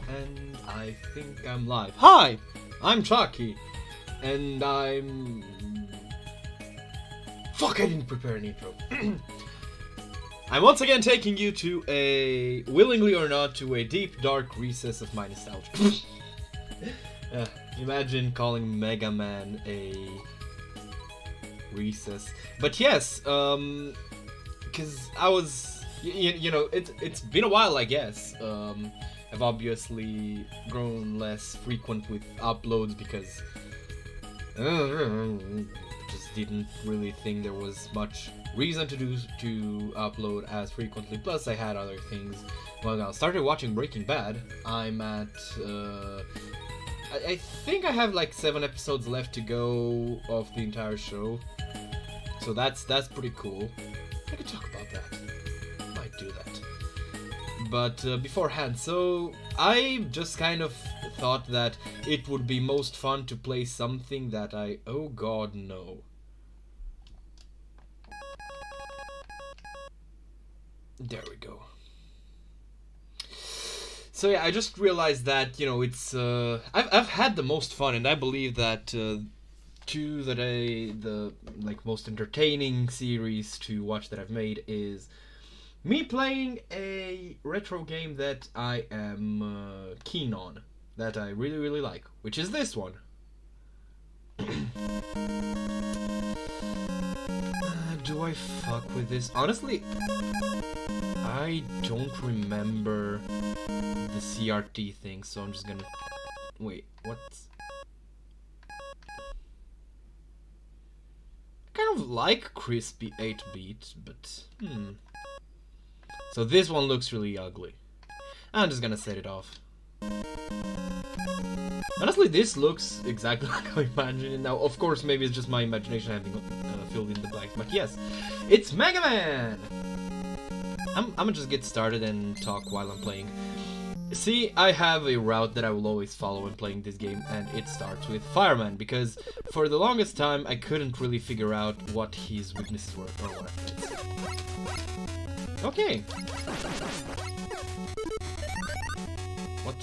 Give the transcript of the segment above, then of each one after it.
And I think I'm live. Hi! I'm Chucky. And I'm... Fuck, I didn't prepare an intro. I'm once again taking you to a, willingly or not, to a deep, dark recess of my nostalgia. Imagine calling Mega Man a recess. But yes, because I was, you know, it's been a while, I guess. I've obviously grown less frequent with uploads because just didn't really think there was much reason to upload as frequently. Plus, I had other things going on. Started watching Breaking Bad. I'm at I think I have like 7 episodes left to go of the entire show, so that's pretty cool. I could talk about that. Might do that. But beforehand, so I just kind of thought that it would be most fun to play something that oh god, no. There we go. So yeah, I just realized that, you know, it's I've had the most fun, and I believe that the like most entertaining series to watch that I've made is me playing a retro game that I am keen on, that I really like, which is this one. Do I fuck with this? Honestly, I don't remember the CRT thing, so I'm just gonna... Wait, what's... I kind of like crispy 8-bit, but... So this one looks really ugly. I'm just gonna set it off. Honestly, this looks exactly like I imagined it. Now, of course, maybe it's just my imagination having filled in the blanks, but yes, it's Mega Man! I'm gonna just get started and talk while I'm playing. See, I have a route that I will always follow when playing this game, and it starts with Fireman, because for the longest time I couldn't really figure out what his weaknesses were, or what. Okay. What?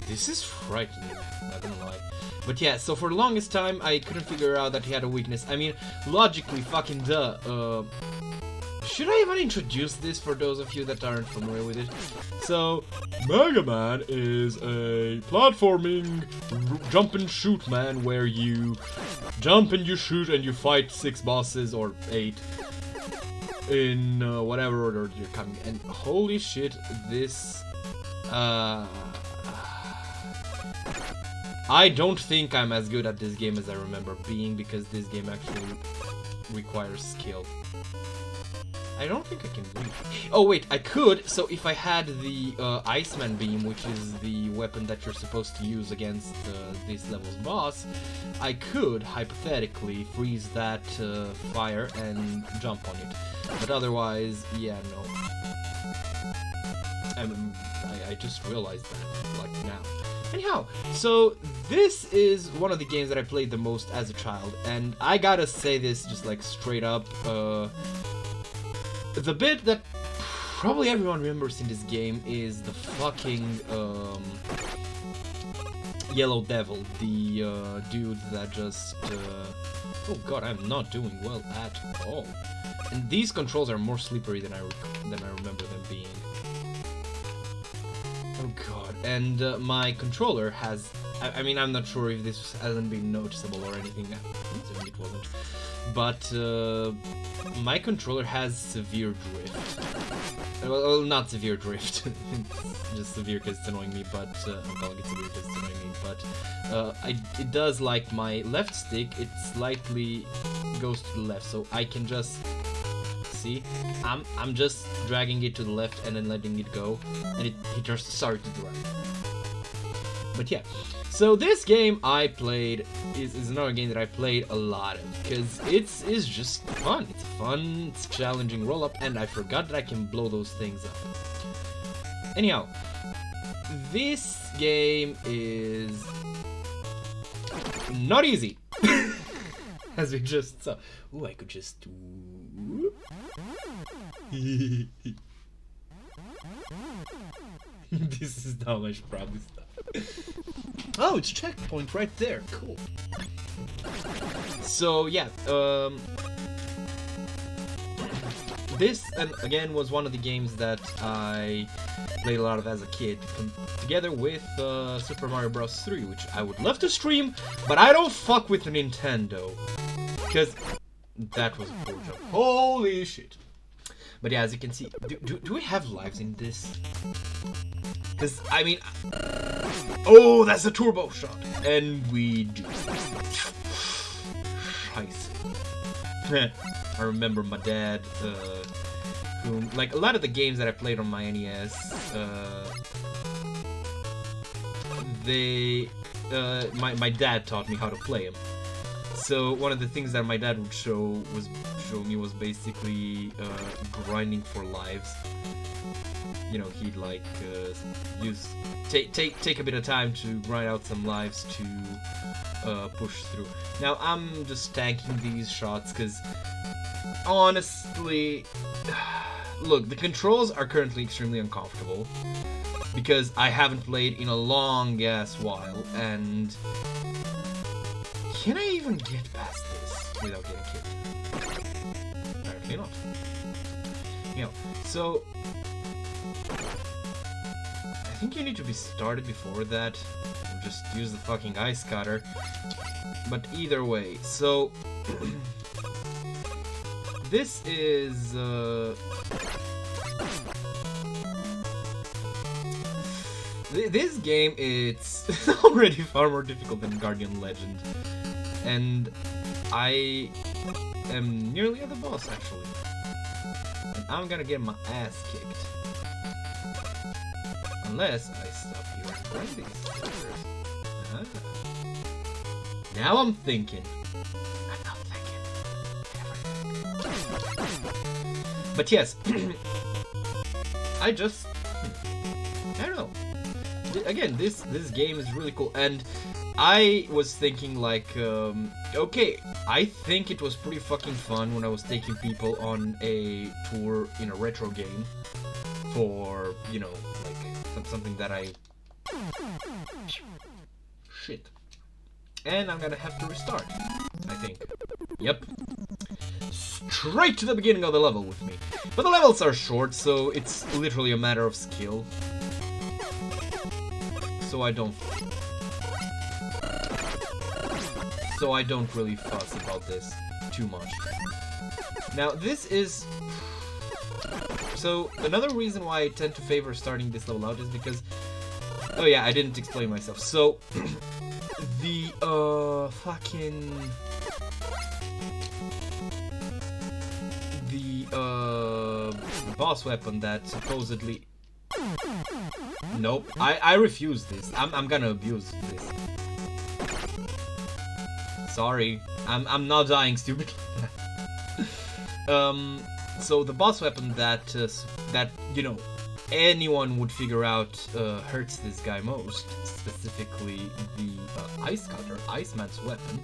This is frightening, not gonna lie. But yeah, so for the longest time I couldn't figure out that he had a weakness. I mean, logically, fucking duh. Should I even introduce this for those of you that aren't familiar with it? So, Mega Man is a platforming jump and shoot man where you jump and you shoot and you fight 6 bosses or 8 in whatever order you're coming. And holy shit, this... I don't think I'm as good at this game as I remember being, because this game actually requires skill. I don't think I can reach. Oh wait, I could. So if I had the Iceman Beam, which is the weapon that you're supposed to use against this level's boss, I could hypothetically freeze that fire and jump on it. But otherwise, yeah, no. I just realized that, like, now. Anyhow, so this is one of the games that I played the most as a child, and I gotta say this just like straight up, the bit that probably everyone remembers in this game is the fucking Yellow Devil, the dude that just oh god, I'm not doing well at all. And these controls are more slippery than I remember them being. Oh god, and my controller has... I mean, I'm not sure if this hasn't been noticeable or anything. It wasn't. But my controller has severe drift. Well, not severe drift. Just severe because it's annoying me, but... I'm calling it severe because it's annoying me, but... it does, like, my left stick, it slightly goes to the left, so I can just... See, I'm just dragging it to the left and then letting it go, and it turns to the right. But yeah, so this game I played is another game that I played a lot of, because it's just fun. It's fun, it's challenging roll up, and I forgot that I can blow those things up. Anyhow, this game is not easy. As we just saw. Ooh, I could just... This is how I should probably stop. Oh, it's checkpoint right there. Cool. So yeah, this, and again, was one of the games that I played a lot of as a kid, together with Super Mario Bros. 3, which I would love to stream, but I don't fuck with Nintendo, because that was a poor joke. Holy shit. But yeah, as you can see, do we have lives in this? Because, I mean... Oh, that's a turbo shot! And we do. Scheiße. I remember my dad, who... Like, a lot of the games that I played on my NES, my dad taught me how to play them. So one of the things that my dad would show me was basically grinding for lives. You know, he'd like take a bit of time to grind out some lives to push through. Now I'm just tanking these shots because honestly, look, the controls are currently extremely uncomfortable because I haven't played in a long ass while, and can I even get past this without getting kicked? Apparently not. You know, so I think you need to be started before that. Or just use the fucking ice cutter. But either way, so this is this game, it's already far more difficult than Guardian Legend. And I am nearly at the boss, actually. And I'm gonna get my ass kicked. Unless I stop here and grind these stickers. Now I'm thinking. I'm not thinking. But yes. I don't know. Again, this game is really cool, and I was thinking like, okay, I think it was pretty fucking fun when I was taking people on a tour in a retro game for, you know, like something that I... Shit. And I'm gonna have to restart, I think. Yep. Straight to the beginning of the level with me. But the levels are short, so it's literally a matter of skill. So I don't really fuss about this too much. Now this is... So another reason why I tend to favor starting this level out is because... Oh yeah, I didn't explain myself. So the fucking... The boss weapon that supposedly... Nope, I refuse this. I'm gonna abuse this. Sorry, I'm not dying, stupid. So the boss weapon that that, you know, anyone would figure out hurts this guy most, specifically the ice cutter, Iceman's weapon.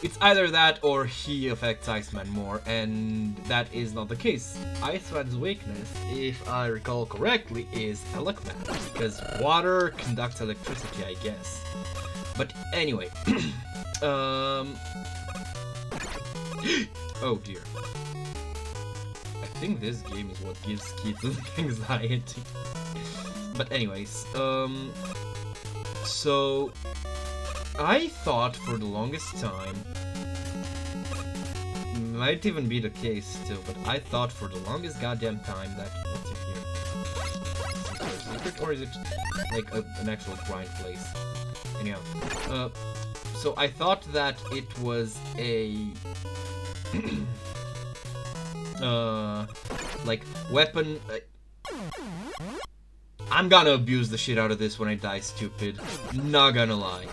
It's either that or he affects Iceman more, and that is not the case. Iceman's weakness, if I recall correctly, is Elecman, because water conducts electricity, I guess. But anyway, oh dear. I think this game is what gives kids anxiety. But anyways, so I thought for the longest time, might even be the case still, but I thought for the longest goddamn time that, what's in here? Is it a secret, or is it like an actual grind place? Anyhow, so I thought that it was a like weapon. I'm gonna abuse the shit out of this when I die, stupid. Not gonna lie.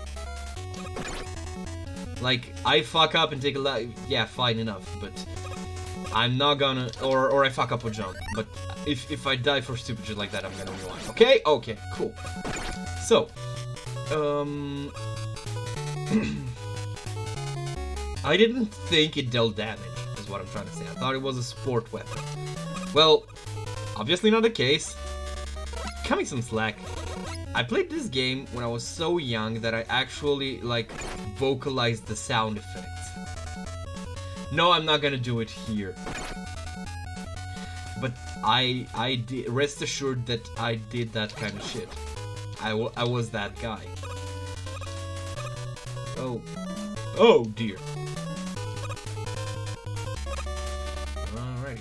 Like, I fuck up and take a life, yeah, fine enough, but I'm not gonna, or I fuck up a jump, but if I die for stupid shit like that, I'm gonna rewind. Okay? Okay, cool. So, I didn't think it dealt damage, is what I'm trying to say. I thought it was a sport weapon. Well, obviously not the case. cut me some slack. I played this game when I was so young that I actually, like, vocalized the sound effects. No, I'm not gonna do it here. But I did, rest assured that I did that kind of shit. I was that guy. Oh dear. Alrighty.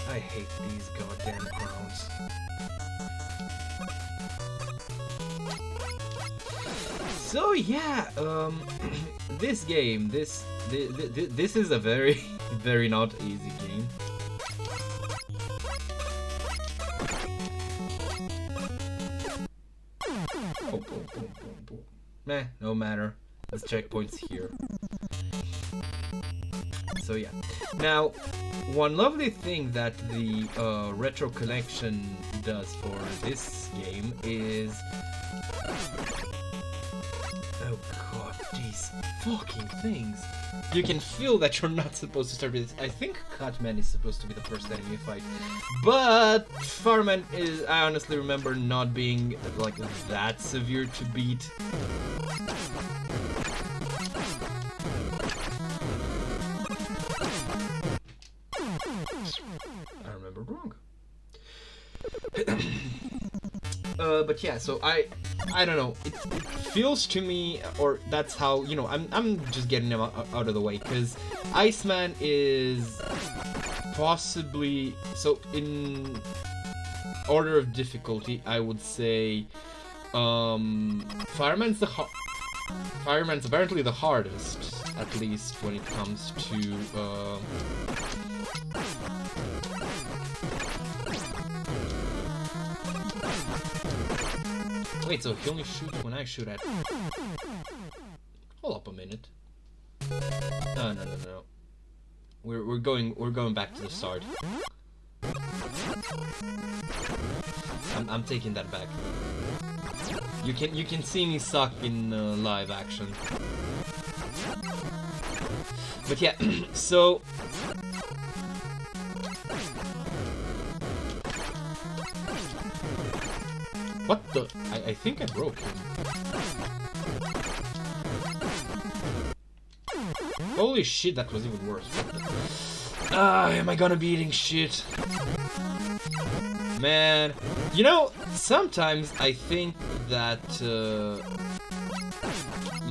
I hate these goddamn crowns. So yeah, this game, this is a very, very not easy game. Meh, no matter. There's checkpoints here. So yeah. Now, one lovely thing that the Retro Collection does for this game is... Oh god, these fucking things. You can feel that you're not supposed to start with this. I think Cutman is supposed to be the first enemy you fight. But Fireman is, I honestly remember not being like that severe to beat. I remembered wrong. But yeah, so I don't know. It feels to me, or that's how, you know, I'm just getting him out of the way, because Iceman is possibly, so in order of difficulty, I would say Fireman's apparently the hardest, at least when it comes to wait, so he only shoots when I shoot at... Hold up a minute. No. We're going back to the start. I'm taking that back. You can see me suck in live action. But yeah, so... What the? I think I broke him. Holy shit, that was even worse. Am I gonna be eating shit? Man, you know, sometimes I think that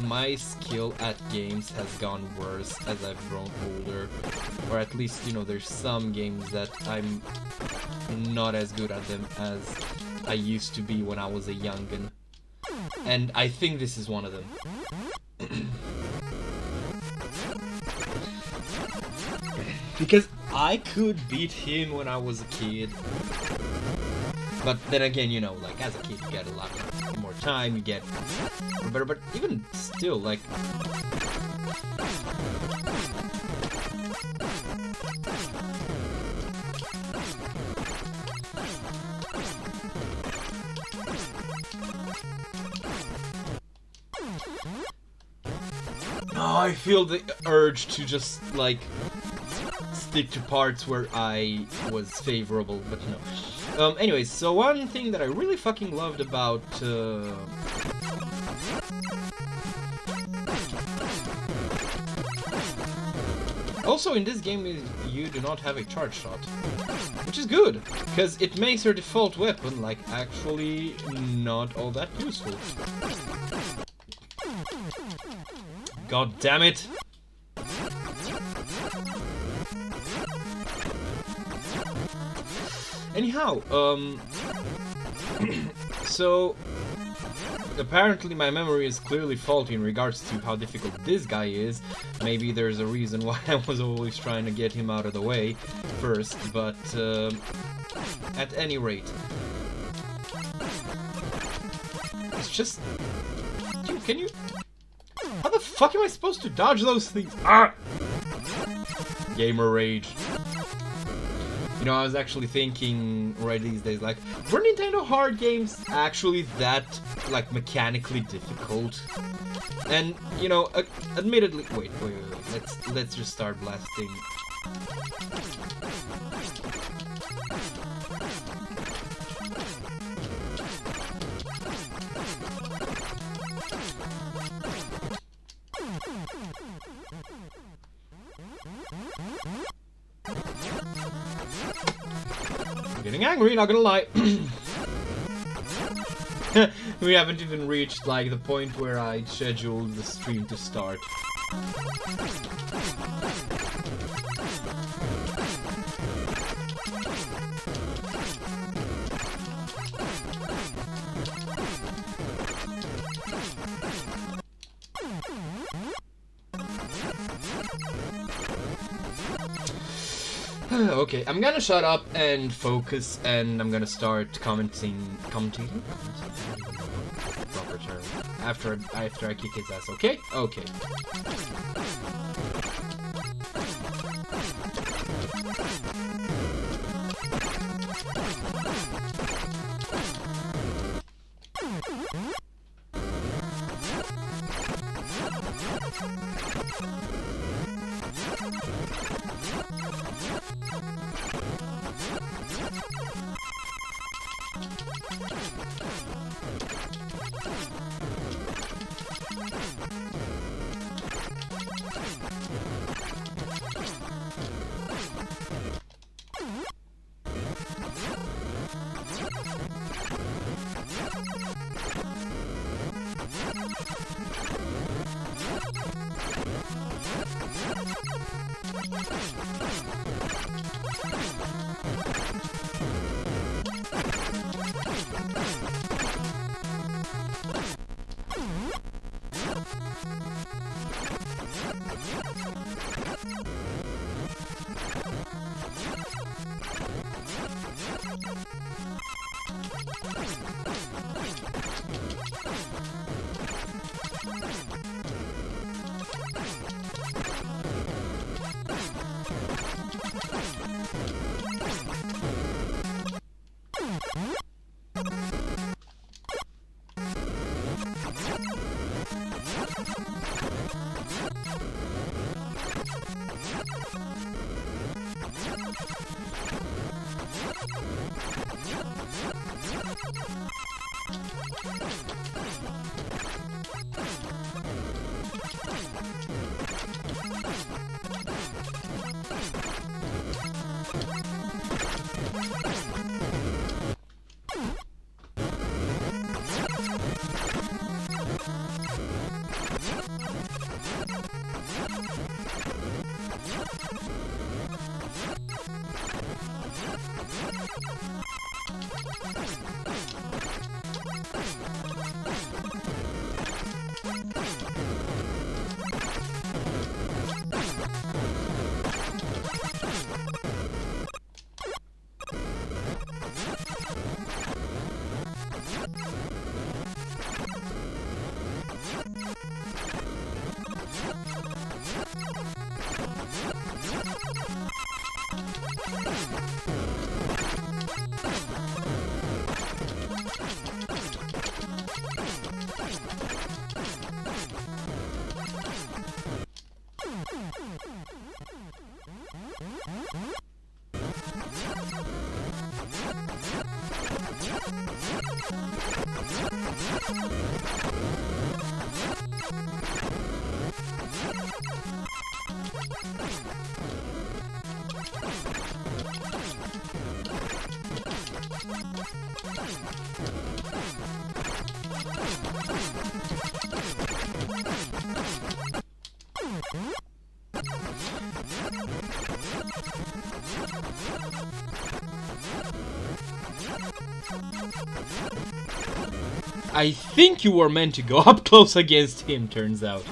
my skill at games has gone worse as I've grown older. Or at least, you know, there's some games that I'm not as good at them as I used to be when I was a youngin'. And I think this is one of them. Because I could beat him when I was a kid. But then again, you know, like, as a kid you get a lot more time, you get better, but even still, like... Oh, I feel the urge to just, like, stick to parts where I was favorable, but no. Anyways, so one thing that I really fucking loved about, also in this game is you do not have a charge shot, which is good, because it makes your default weapon, like, actually not all that useful. God damn it! Anyhow, so apparently my memory is clearly faulty in regards to how difficult this guy is. Maybe there's a reason why I was always trying to get him out of the way first, but at any rate, it's just... Dude, can you... How the fuck am I supposed to dodge those things? Ah! Gamer rage. You know, I was actually thinking right these days, like, were Nintendo hard games actually that, like, mechanically difficult? And, you know, admittedly... Wait. Let's just start blasting. I'm getting angry, not gonna lie. We haven't even reached, like, the point where I scheduled the stream to start. Okay, I'm gonna shut up and focus, and I'm gonna start commentating. Proper term. After I kick his ass. Okay. Okay. I think you were meant to go up close against him, turns out.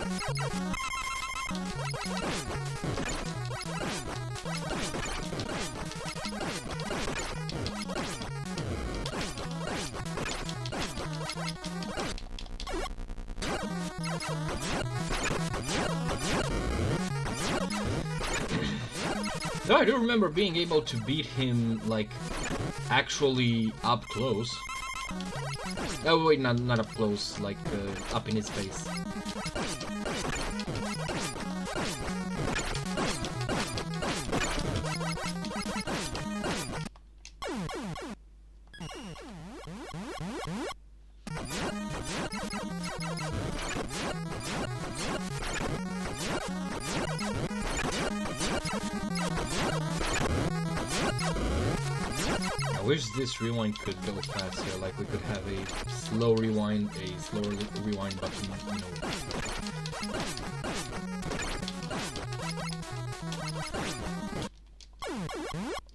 Though I do remember being able to beat him, like, actually up close. Oh wait, not up close, like, up in his face. I wish this rewind could go faster, like we could have a slow rewind, a slower rewind button, you know.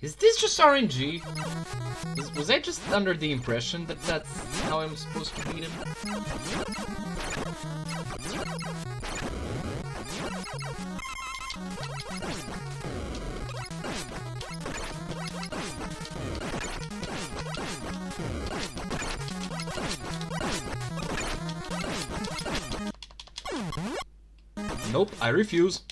Is this just RNG? Was I just under the impression that that's how I'm supposed to beat him? Nope, I refuse.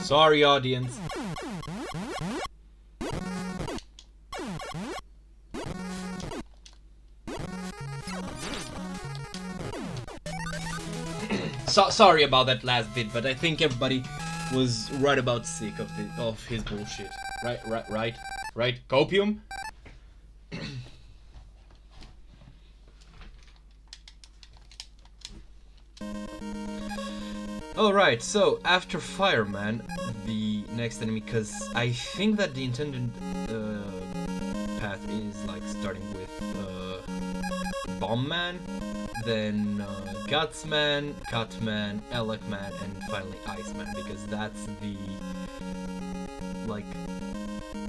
Sorry, audience. Sorry about that last bit, but I think everybody was right about sick of his bullshit. Right? Copium? Alright, so after Fireman, the next enemy, because I think that the intended path is like starting with Bombman, then Gutsman, Cutman, Elecman, and finally Iceman, because that's the like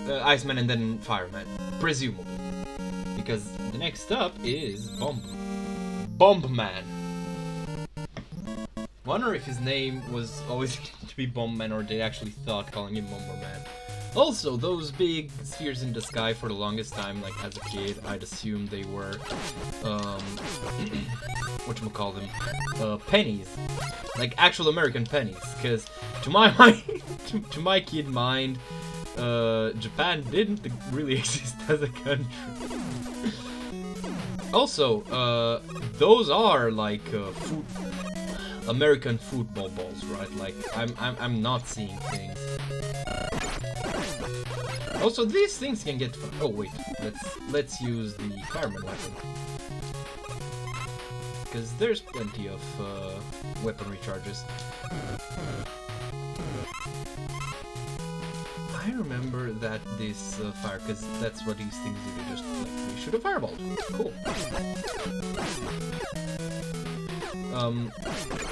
Iceman and then Fireman, presumably, because the next up is Bombman. Wonder if his name was always to be Bombman or they actually thought calling him Bomberman. Also, those big spheres in the sky for the longest time, like as a kid, I'd assume they were, whatchamacallem, pennies. Like actual American pennies, because to my mind, to my kid mind, Japan didn't really exist as a country. Also, those are like American football balls, right? Like I'm not seeing things. Also, these things can get. Oh wait, let's use the fireman weapon, because there's plenty of weapon recharges. I remember that this fire, because that's what these things do. They just like, shoot a fireball. Cool.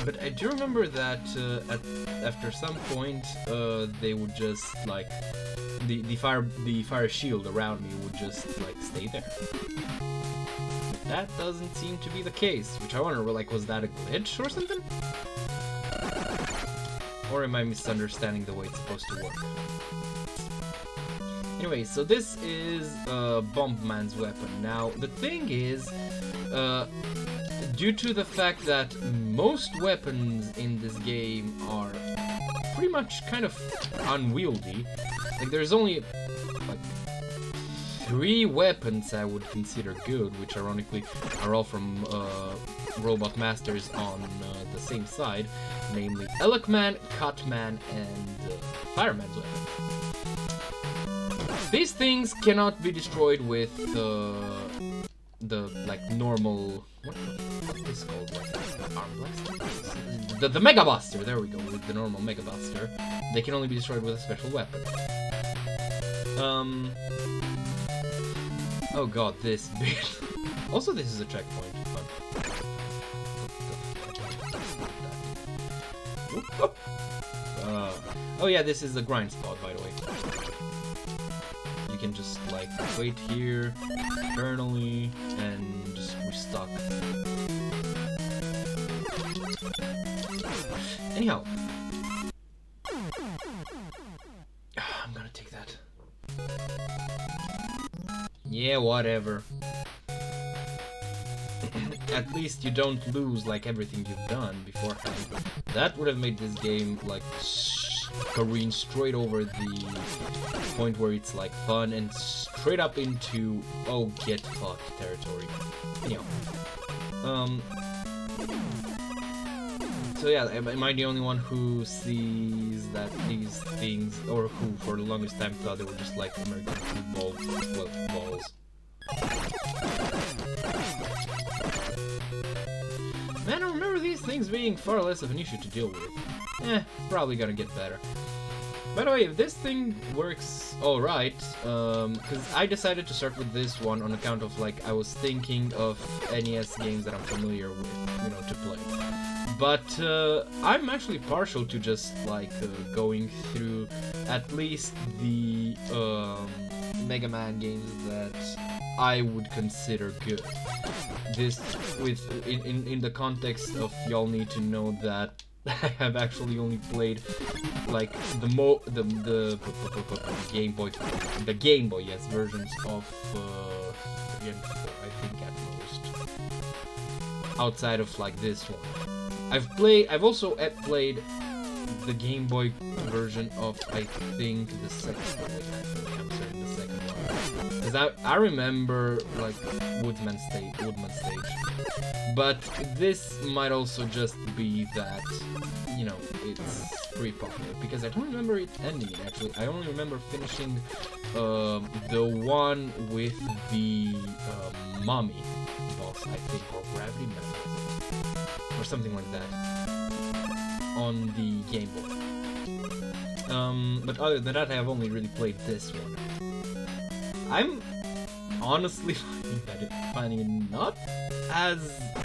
But I do remember that after some point they would just like the fire shield around me would just like stay there. But that doesn't seem to be the case, which I wonder, like, was that a glitch or something? Or am I misunderstanding the way it's supposed to work? Anyway, so this is Bombman's weapon. Now the thing is, due to the fact that most weapons in this game are pretty much kind of unwieldy, like there's only like 3 weapons I would consider good, which ironically are all from Robot Masters on the same side, namely Elecman, Cutman, and Fireman's weapon. These things cannot be destroyed with the like normal, what's this called? Like, arm blaster? The Mega Buster. There we go. With the normal Mega Buster, they can only be destroyed with a special weapon. Oh god, this bit. Also, this is a checkpoint. But Oh yeah, this is a grind spot, by the way. You can just like wait here eternally and just restock. Anyhow, I'm gonna take that. Yeah, whatever. At least you don't lose like everything you've done beforehand. That would have made this game like careen straight over the point where it's like fun and straight up into oh get fucked territory. Anyhow, so yeah, am I the only one who sees that these things, or who for the longest time thought they were just like American football balls? Man, I remember these things being far less of an issue to deal with. It's probably gonna get better. By the way, if this thing works alright, because I decided to start with this one on account of, like, I was thinking of NES games that I'm familiar with, you know, to play. But I'm actually partial to just, like, going through at least the Mega Man games that I would consider good. This, in the context of y'all need to know that I have actually only played like the Game Boy, yes, versions of 3 and 4, I think at most. Outside of like this one, I've also played the Game Boy version of I think the second one. I'm certain the second one, because I remember like Woodman Stage. But this might also just be that, you know, it's pretty popular, because I don't remember it ending actually. I only remember finishing the one with the mummy boss, I think, or gravity metal, or something like that, on the Game Boy. But other than that, I have only really played this one. I'm honestly finding it not as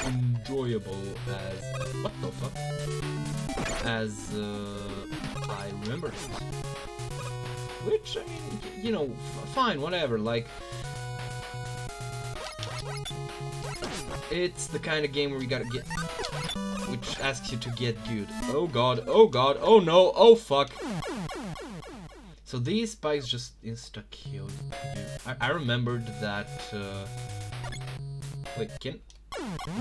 enjoyable as what the fuck as I remember it. Which, I mean, you know, fine, whatever. Like, it's the kind of game where you gotta get, which asks you to get good. Oh god, oh god, oh no, oh fuck. So these spikes just insta-kill you. I remembered that, wait,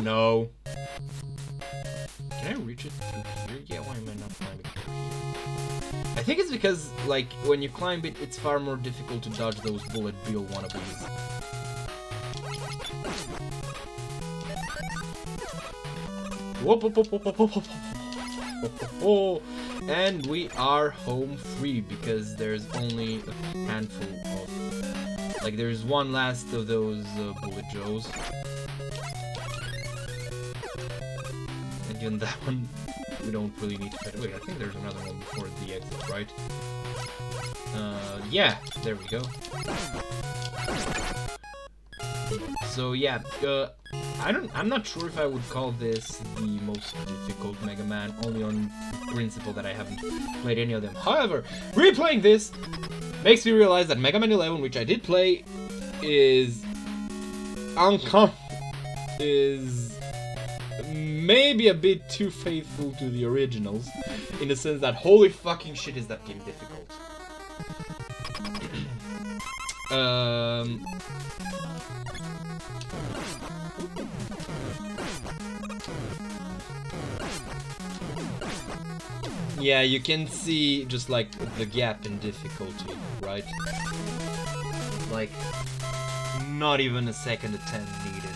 no. Can I reach it through here? Yeah, why am I not climbing through here? I think it's because, like, when you climb it, it's far more difficult to dodge those bullet bill wannabes. Whoop, whoop, whoop, whoop, whoop, whoop, whoop. And we are home free, because there's only a handful of, like, there's one last of those bullet joes. And even that one, we don't really need to fight. Wait, I think there's another one before the exit, right? Yeah, there we go. So yeah, I'm not sure if I would call this the most difficult Mega Man, only on principle that I haven't played any of them. However, replaying this makes me realize that Mega Man 11, which I did play, is maybe a bit too faithful to the originals, in the sense that holy fucking shit is that game difficult. Yeah, you can see just like the gap in difficulty, right? Like, not even a second attempt needed.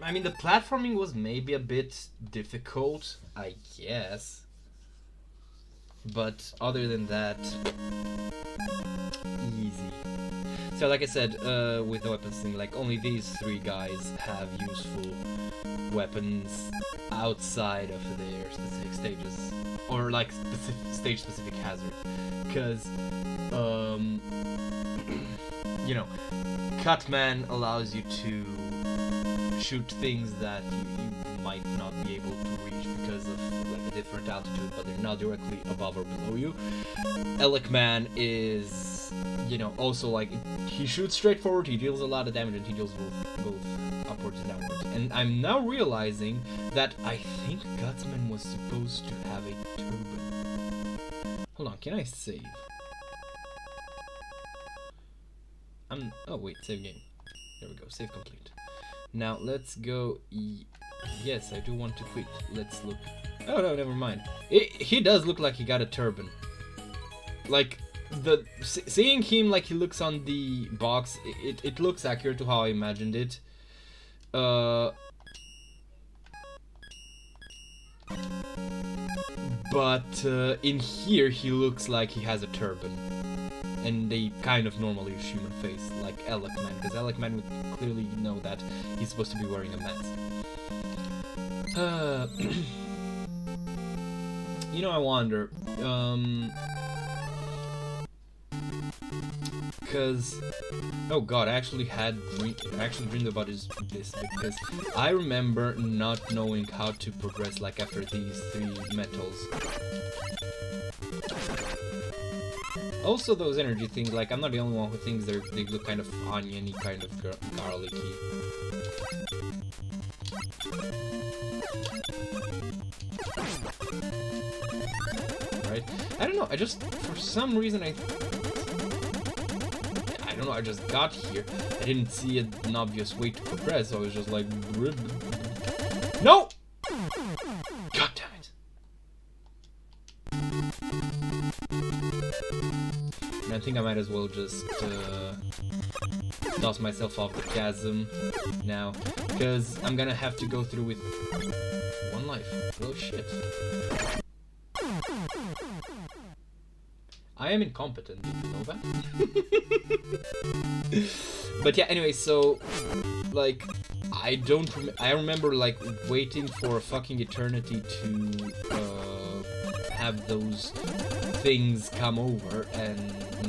I mean, the platforming was maybe a bit difficult, I guess. But other than that, easy. So like I said, with the weapons thing, like only these 3 guys have useful weapons outside of their specific stages, or like stage-specific hazard, because you know, Cutman allows you to shoot things that you might not be able to reach because of like a different altitude, but they're not directly above or below you. Elecman is, you know, also like he shoots straight forward, he deals a lot of damage, and he deals both upwards and downwards. And I'm now realizing that I think Gutsman was supposed to have a turban. Hold on, can I save? Oh wait, save game. There we go, save complete. Now let's go. Yes, I do want to quit. Let's look. Oh no, never mind. He does look like he got a turban. Like seeing him like he looks on the box, it looks accurate to how I imagined it. But in here he looks like he has a turban. And a kind of normally human face, like Elecman, because Elecman would clearly know that he's supposed to be wearing a mask. You know, I wonder, because, oh god, I actually dreamed about this because I remember not knowing how to progress like after these 3 metals. Also, those energy things, like, I'm not the only one who thinks they look kind of oniony, kind of garlicky. Right? I don't know, I just, for some reason, I don't know, I just got here. I didn't see an obvious way to progress, so I was just like... No! God damn it. And I think I might as well just toss myself off the chasm now, because I'm gonna have to go through with 1 life. Oh shit. I am incompetent, did you know that? But yeah, anyway, so, like, I remember, like, waiting for a fucking eternity to, have those things come over, and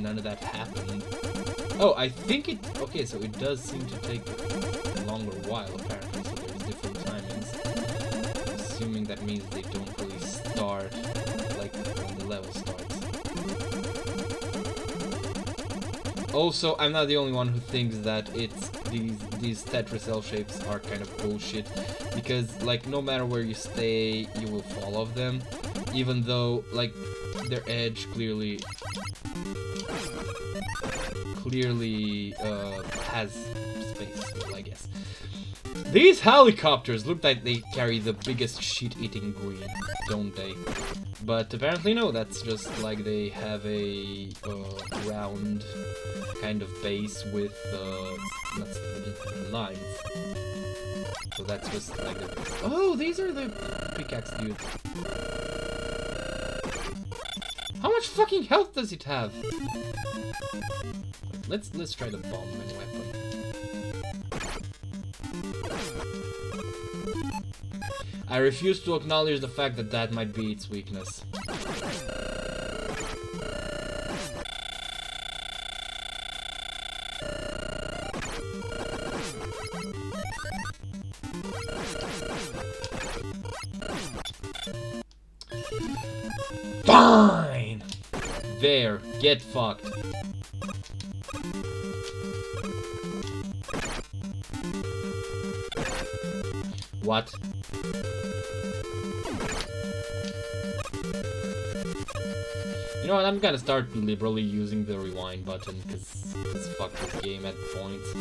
none of that happened. Oh, I think okay, so it does seem to take a longer while, apparently, so there's different timings. Assuming that means they don't really start, like, when the level starts. Also, I'm not the only one who thinks that these Tetris L shapes are kind of bullshit, because, like, no matter where you stay, you will fall off them. Even though, like, their edge clearly has space still, I guess. These helicopters look like they carry the biggest shit-eating green, don't they? But apparently no, that's just like they have a round kind of base with lines. So that's just like oh, these are the pickaxe dudes. How much fucking health does it have? Let's try the bomb and weapon. I refuse to acknowledge the fact that that might be its weakness. Fine! There, get fucked. What? You know what, I'm gonna start liberally using the rewind button, because fuck this game at points.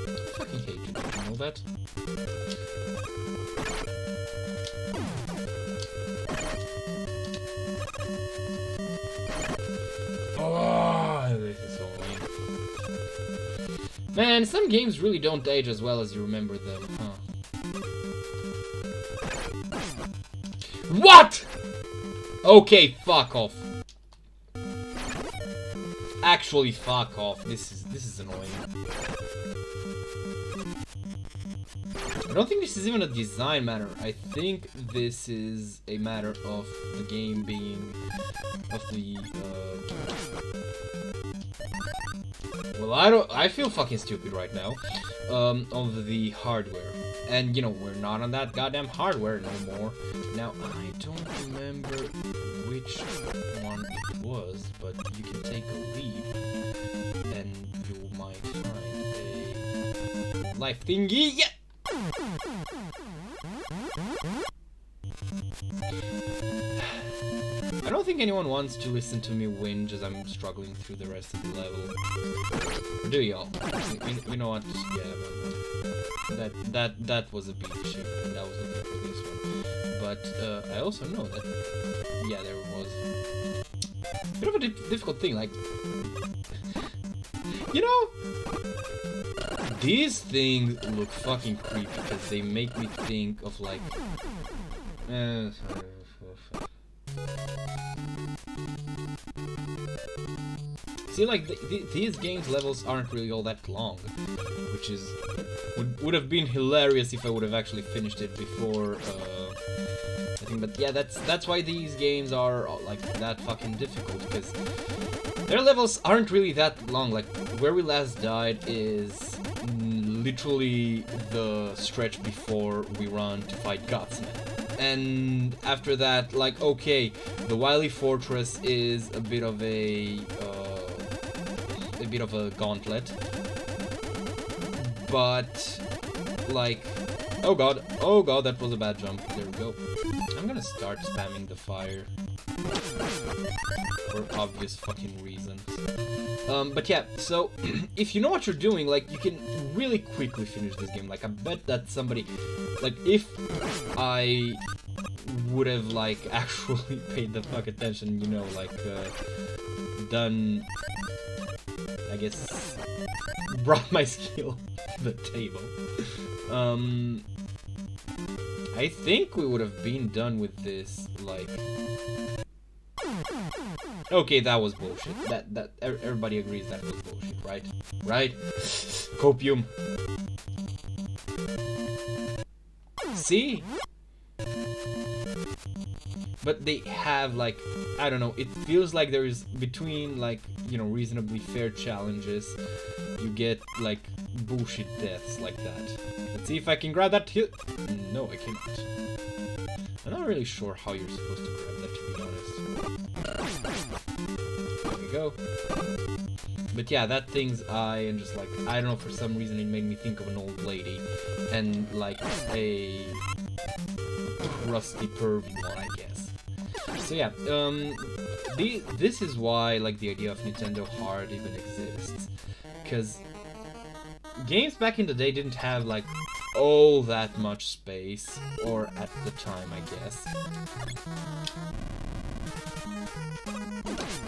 I fucking hate you, don't you know that? Oh, this is so lame. Man, some games really don't age as well as you remember them, huh? What?! Okay, fuck off. Actually, fuck off. This is annoying. I don't think this is even a design matter. I think this is a matter of the game being... of the... well, I feel fucking stupid right now. Of the hardware. And, you know, we're not on that goddamn hardware no more. Now, I don't remember which one it was, but you can take a leap, and you might find a life thingy. Yeah! I don't think anyone wants to listen to me whinge as I'm struggling through the rest of the level. Or do y'all? We know what? Yeah, that was a beat ship, and that was looking for this one. But I also know that, yeah, there was a bit of a difficult thing, like, you know, these things look fucking creepy because they make me think of like, see, like these games levels aren't really all that long, which is would have been hilarious if I would have actually finished it before. I think, but yeah, that's why these games are like that fucking difficult, because their levels aren't really that long. Like where we last died is literally the stretch before we run to fight Gutsman. And after that, like, okay, the Wily Fortress is a bit of a gauntlet, but like, oh god, that was a bad jump. There we go. I'm gonna start spamming the fire for obvious fucking reasons. But yeah, so if you know what you're doing, like, you can really quickly finish this game. Like, I bet that somebody, like, if I would have, like, actually paid the fuck attention, you know, like, done, I guess, brought my skill to the table, I think we would have been done with this, like... Okay, that was bullshit. That everybody agrees that was bullshit, right? Right? Copium. See? But they have, like, I don't know, it feels like there is, between, like, you know, reasonably fair challenges, you get, like, bullshit deaths like that. Let's see if I can grab that hit. No, I cannot. I'm not really sure how you're supposed to grab that, to be honest. There we go. But yeah, that thing's eye, and just, like, I don't know, for some reason it made me think of an old lady, and, like, a rusty pervy one, I guess. So yeah, this is why, like, the idea of Nintendo Hard even exists, because games back in the day didn't have, like, all that much space, or at the time, I guess.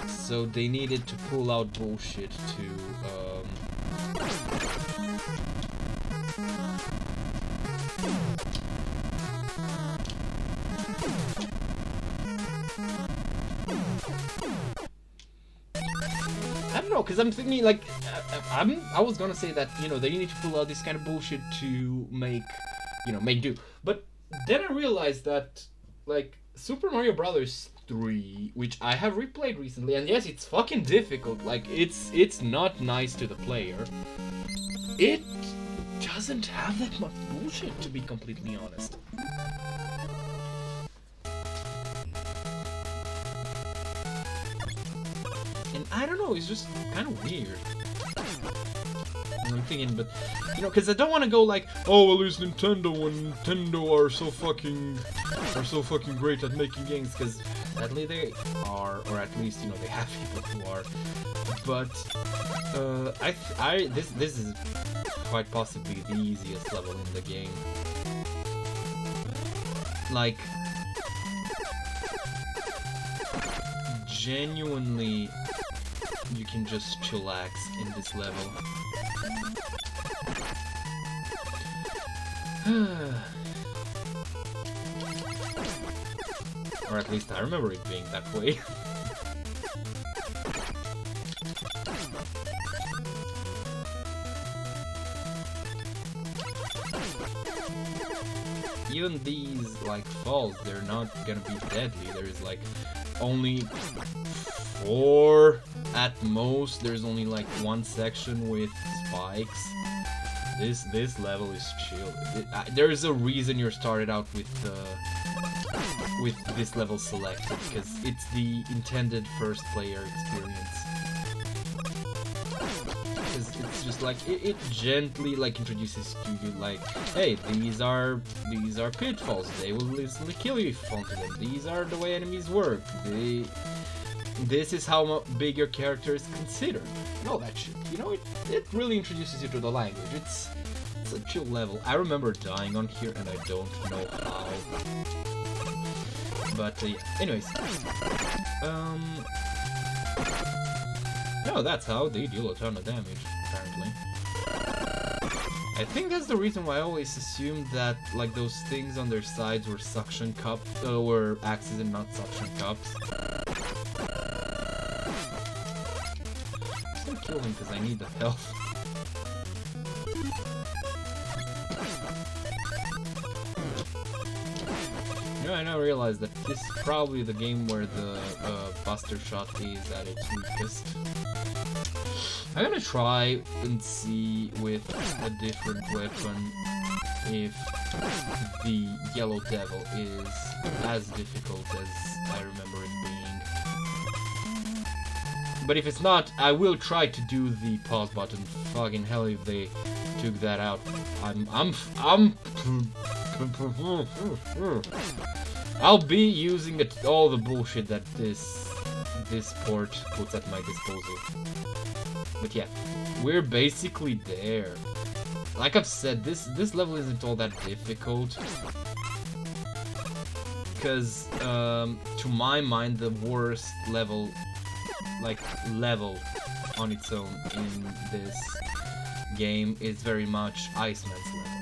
So they needed to pull out bullshit to, I don't know, because I'm thinking, like, I was gonna say that, you know, they need to pull out this kind of bullshit to make, you know, make do. But then I realized that, like, Super Mario Brothers 3, which I have replayed recently, and yes, it's fucking difficult, like, it's not nice to the player. It doesn't have that much bullshit, to be completely honest. And I don't know, it's just kind of weird. I'm thinking, but, you know, because I don't want to go like, oh, well, it's Nintendo, and Nintendo are so fucking great at making games, because sadly they are, or at least, you know, they have people who are. But this is quite possibly the easiest level in the game. Like, genuinely, you can just chillax in this level. Or at least I remember it being that way. even these like falls, they're not gonna be deadly. There's like only 4 at most. There's only like 1 section with spikes. This level is chill. There's a reason you're started out with this level selected, because it's the intended first player experience. Because it's just like it gently like introduces to you like, hey, these are pitfalls. They will instantly kill you if you fall into them. These are the way enemies work. This is how big your character is considered. And all that shit. You know, it really introduces you to the language. It's a chill level. I remember dying on here, and I don't know how. But yeah. Anyways, no, that's how they deal a ton of damage. Apparently. I think that's the reason why I always assumed that like those things on their sides were suction cups, were axes and not suction cups. I'm gonna kill him because I need the health. You know, I now realize that this is probably the game where the Buster Shot is at its weakest. I'm gonna try and see with a different weapon if the Yellow Devil is as difficult as I remember it being. But if it's not, I will try to do the pause button. Fucking hell, if they took that out, I'll be using all the bullshit that this port puts at my disposal. But yeah, we're basically there. Like I've said, this level isn't all that difficult. Because, to my mind, the worst level on its own in this game is very much Iceman's level.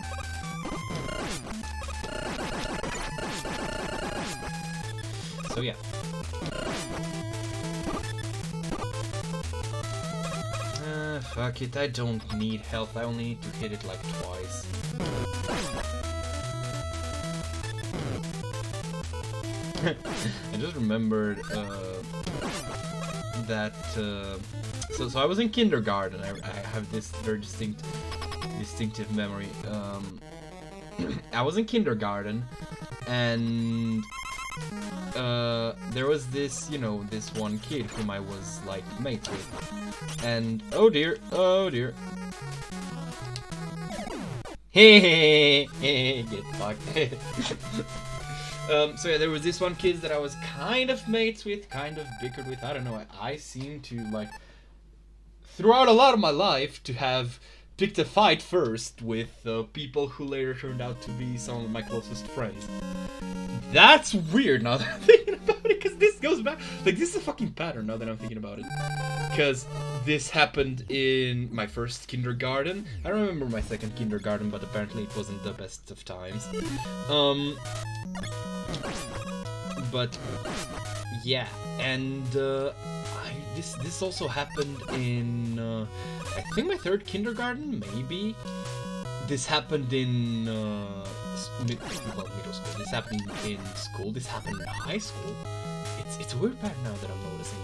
So yeah. Fuck it, I don't need health, I only need to hit it like twice. I just remembered that so I was in kindergarten. I have this very distinctive memory. I was in kindergarten, and there was this, this one kid whom I was like mates with, and oh dear, hey, get fucked. So yeah, there was this one kid that I was kind of mates with, kind of bickered with. I don't know. I seem to like throughout a lot of my life to have picked a fight first with people who later turned out to be some of my closest friends. That's weird now that I'm thinking about it, because this goes back, like, this is a fucking pattern now that I'm thinking about it. Because this happened in my first kindergarten. I don't remember my second kindergarten, but apparently it wasn't the best of times. But yeah, and this also happened in I think my third kindergarten, maybe. This happened in middle school. This happened in school. This happened in high school. It's a weird pattern now that I'm noticing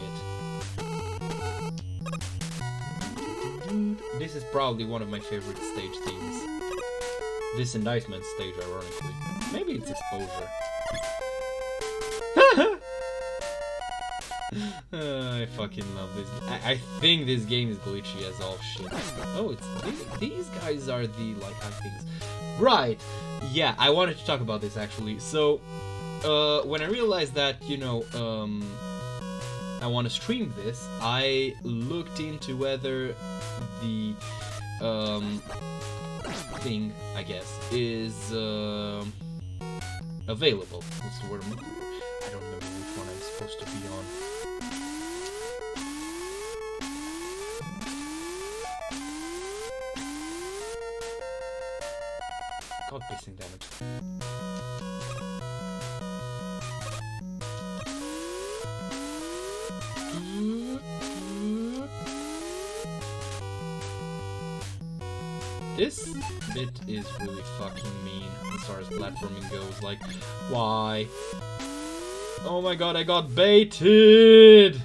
it. This is probably one of my favorite stage themes. This and Iceman's stage, ironically. Maybe it's exposure. I fucking love this. I think this game is glitchy as all shit. Oh, these guys are the like high things. Right. Yeah, I wanted to talk about this actually. So, when I realized that, I want to stream this, I looked into whether the thing, I guess, is available. What's the word? I don't remember which one I'm supposed to be on. God, pissing damage. bit is really fucking mean as far as platforming goes. Like, why? Oh my god, I got baited!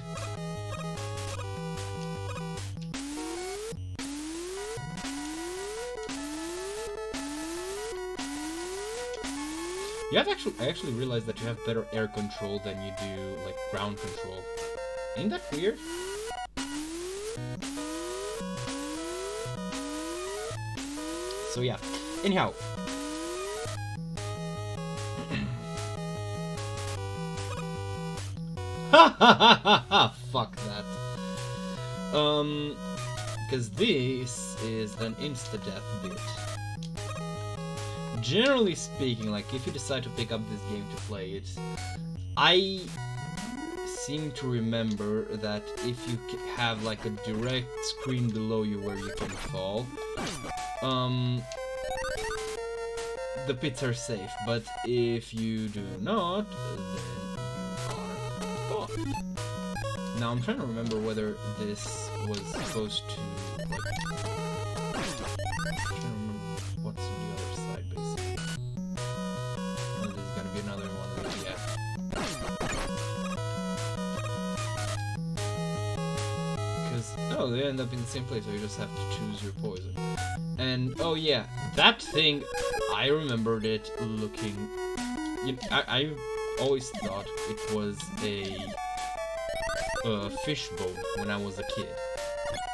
I actually realized that you have better air control than you do, like, ground control. Ain't that weird? So yeah, anyhow. Ha ha ha ha ha! Fuck that. Because this is an insta-death bit. Generally speaking, like, if you decide to pick up this game to play it, I seem to remember that if you have, like, a direct screen below you where you can fall, the pits are safe, but if you do not, then you are fucked. Now, I'm trying to remember whether this was supposed to, like, I'm trying to remember what's on the other side, basically. Oh, this is gonna be another one of those, yeah. Because, oh, they end up in the same place, so you just have to choose your poison. And, oh yeah, that thing, I remembered it looking, you know, I always thought it was a fishbone when I was a kid.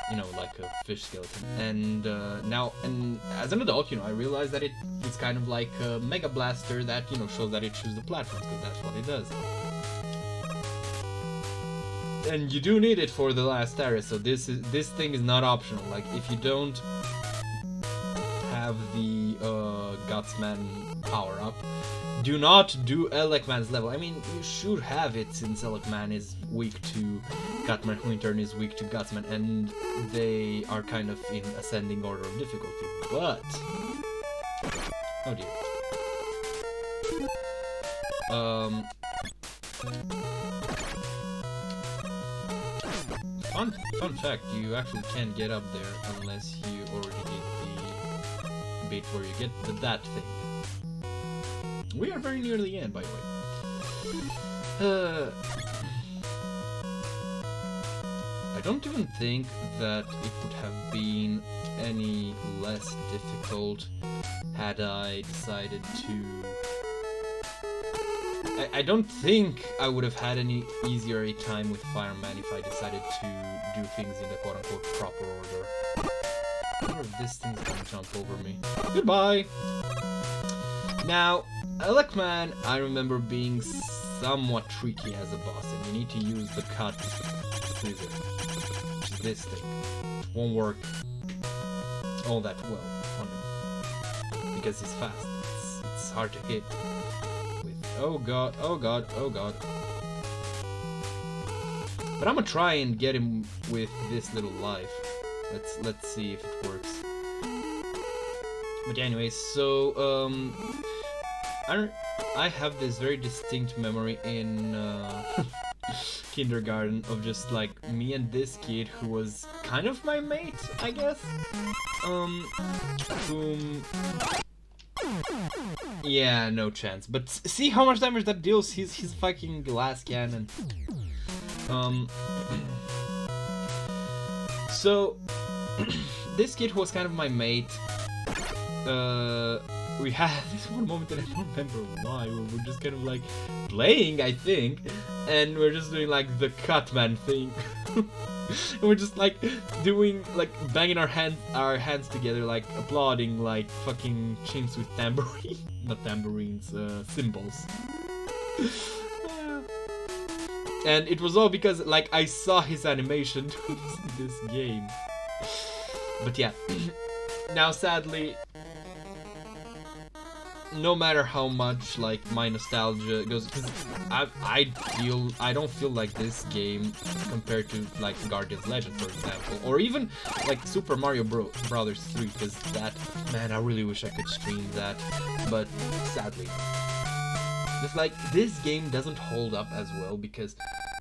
You know, like a fish skeleton. And now, and as an adult, you know, I realized that it's kind of like a Mega Blaster that, you know, shows that it chooses the platforms, because that's what it does. And you do need it for the last area, so this thing is not optional. Like, if you don't have the Gutsman power up, do not do Elekman's level. I mean, you should have it, since Elekman is weak to Gutsman, who in turn is weak to Gutsman, and they are kind of in ascending order of difficulty. But oh dear. Fun fact, you actually can't get up there unless you already did the bait where you get that thing. We are very near the end, by the way. I don't even think that it would have been any less difficult had I decided to... I don't think I would have had any easier a time with Fireman if I decided to do things in the quote-unquote proper order. I wonder if this thing's gonna jump over me. Goodbye! Now, Elekman, I remember being somewhat tricky as a boss, and you need to use the cut freezer, which is this thing. It won't work all that well on him, because he's fast. It's hard to hit with. Oh god, oh god, oh god. But I'm gonna try and get him with this little life. Let's see if it works. But anyway, so I have this very distinct memory in kindergarten of just like me and this kid who was kind of my mate, I guess. Whom... Yeah, no chance. But see how much damage that deals? His fucking glass cannon. So this kid who was kind of my mate. We had this one moment that I don't remember why, where we're just kind of like playing, I think, and we're just doing like the Cutman thing. And we're just like doing, like banging our hands together, like applauding like fucking chimps with tambourine, not tambourines, cymbals. And it was all because like I saw his animation to this game. But yeah, now sadly, no matter how much like my nostalgia goes, because I don't feel like this game compared to like Guardian's Legend, for example, or even like Super Mario Brothers 3, because that, man, I really wish I could stream that, but sadly, just like this game doesn't hold up as well because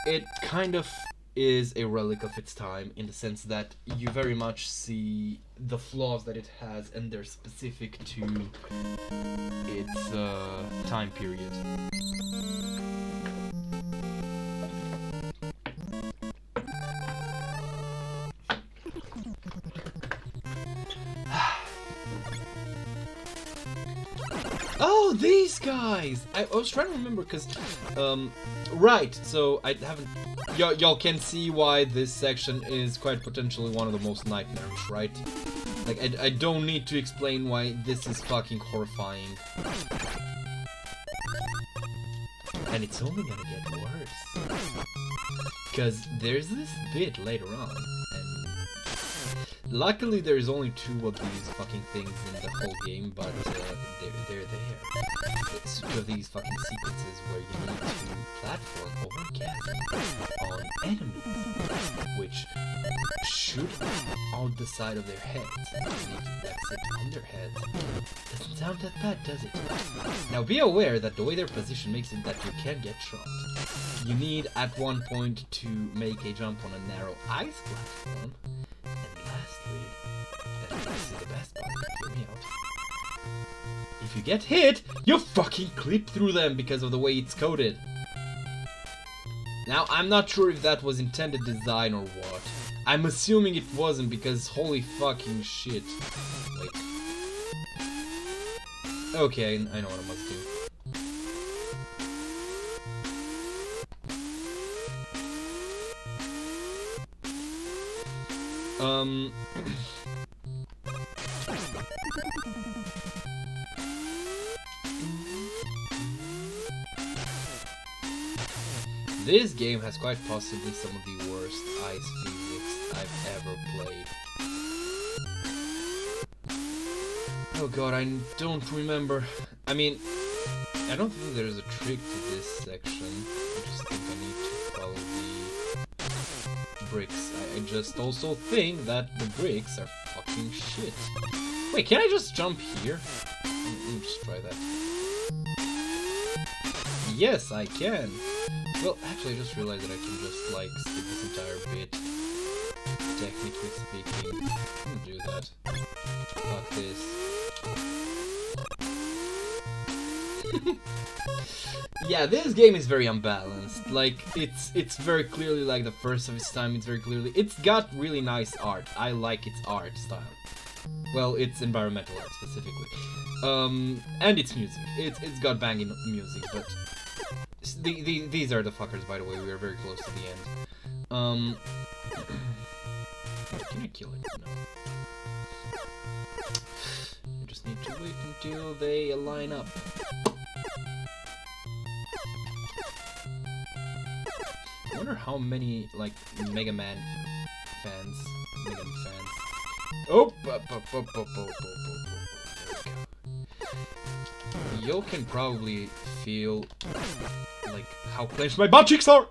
it kind of is a relic of its time in the sense that you very much see the flaws that it has, and they're specific to its time period. Oh, these guys! I was trying to remember because, right. So I haven't. Y'all can see why this section is quite potentially one of the most nightmarish, right? Like I don't need to explain why this is fucking horrifying, and it's only gonna get worse. Because there's this bit later on, and luckily there's only 2 of these fucking things in the whole game, but they're there. It's 2 of these fucking sequences where you need to platform over chasm on enemies, which shoot out the side of their heads. You need to exit on their heads. Doesn't sound that bad, does it? Now be aware that the way their position makes it that you can get shot. You need at one point to make a jump on a narrow ice platform. And lastly, and this is the best part, hear me out. If you get hit, you fucking clip through them because of the way it's coded. Now, I'm not sure if that was intended design or what. I'm assuming it wasn't because holy fucking shit. Wait. Okay, I know what I must do. This game has quite possibly some of the worst ice physics I've ever played. Oh god, I don't remember. I mean, I don't think there's a trick to this section. I just think I need to follow the bricks. I just also think that the bricks are fucking shit. Wait, can I just jump here? Let me just try that. Yes, I can! Well, actually, I just realized that I can just, like, skip this entire bit. Technically speaking. I'm gonna do that. Fuck this. Yeah, this game is very unbalanced. Like, it's very clearly like the first of its time. It's got really nice art. I like its art style. Well, it's environmental art specifically. And its music. It's got banging music, but these are the fuckers, by the way. We are very close to the end. Can I kill it? No. I just need to wait until they line up. I wonder how many, like, Mega Man fans. Oh! You can probably feel, like, how clenched my butt cheeks are!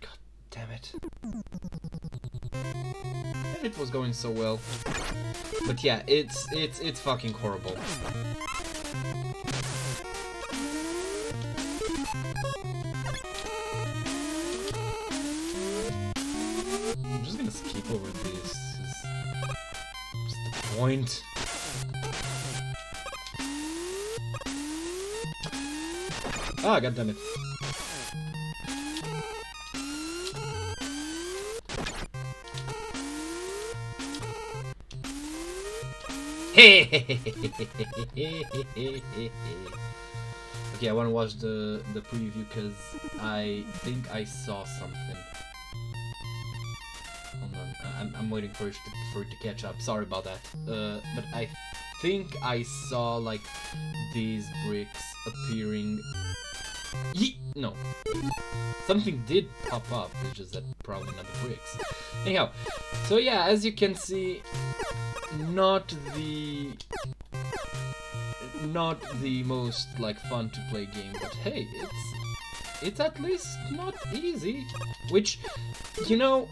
God damn it. It was going so well. But yeah, it's fucking horrible. I'm just gonna skip over this. What's the point? Ah, goddammit. Okay, I want to watch the preview because I think I saw something. Hold on, I'm waiting for it to catch up. Sorry about that. But I think I saw like these bricks appearing. No. Something did pop up, it's just that probably not the bricks. Anyhow, so yeah, as you can see, not the most like fun to play game, but hey, it's at least not easy, which, you know,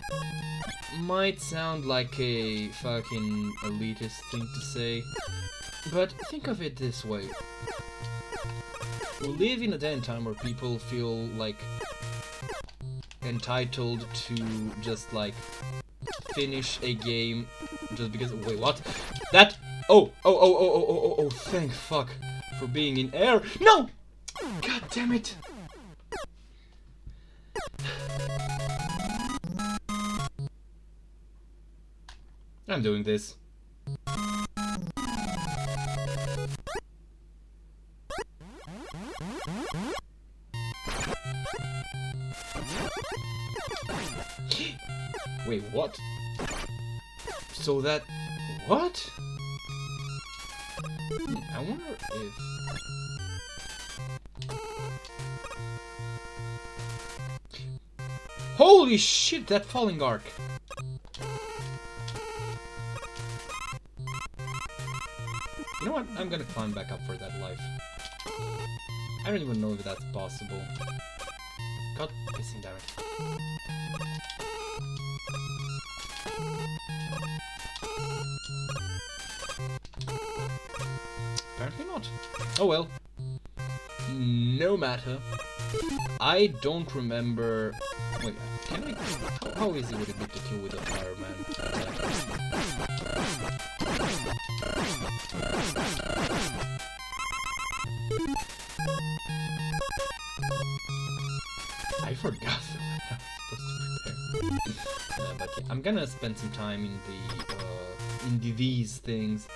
might sound like a fucking elitist thing to say, but think of it this way. We live in a day and time where people feel like entitled to just like finish a game just because. Wait, what? That. Oh! Thank fuck for being in air. No! God damn it! I'm doing this. Wait, what? So that... What? I wonder if... Holy shit, that falling arc! You know what? I'm gonna climb back up for that life. I don't even know if that's possible. God pissing damn it. Apparently not. Oh well. No matter. I don't remember... Wait, can I... How easy would it be to kill with a fireman? I forgot that I was supposed to prepare. But yeah, I'm gonna spend some time in these things,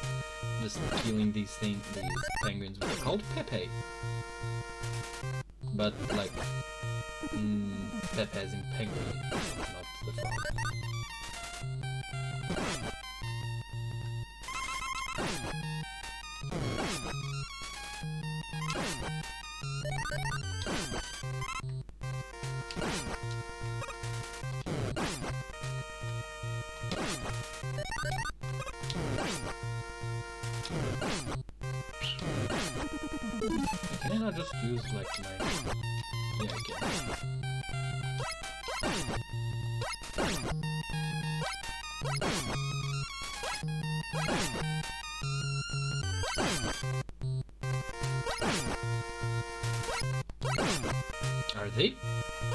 just killing these penguins. They're called Pepe, but like Pepe as in penguin, not the frog. Can I not just use like my... Yeah, I can. Are they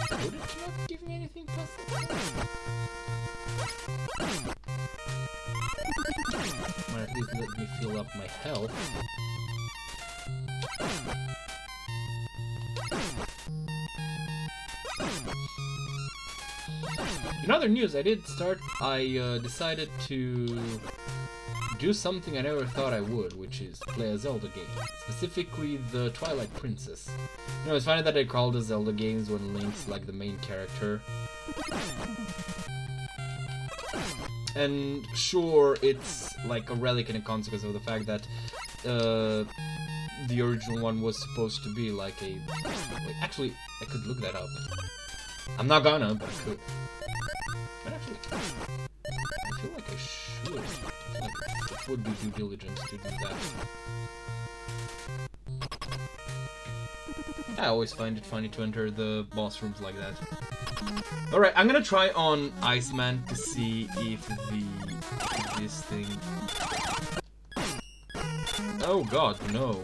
coded to not give me anything possible? Or at least let me fill up my health. In other news, I decided to do something I never thought I would, which is play a Zelda game. Specifically, the Twilight Princess. You know, it's funny that they call the Zelda games when Link's like the main character. And sure, it's like a relic and a consequence of the fact that the original one was supposed to be like a... Wait, actually, I could look that up. I'm not gonna, but I could. But actually, I feel like I should. I feel like it would be due diligence to do that. I always find it funny to enter the boss rooms like that. Alright, I'm gonna try on Iceman to see if this thing... Oh god, no.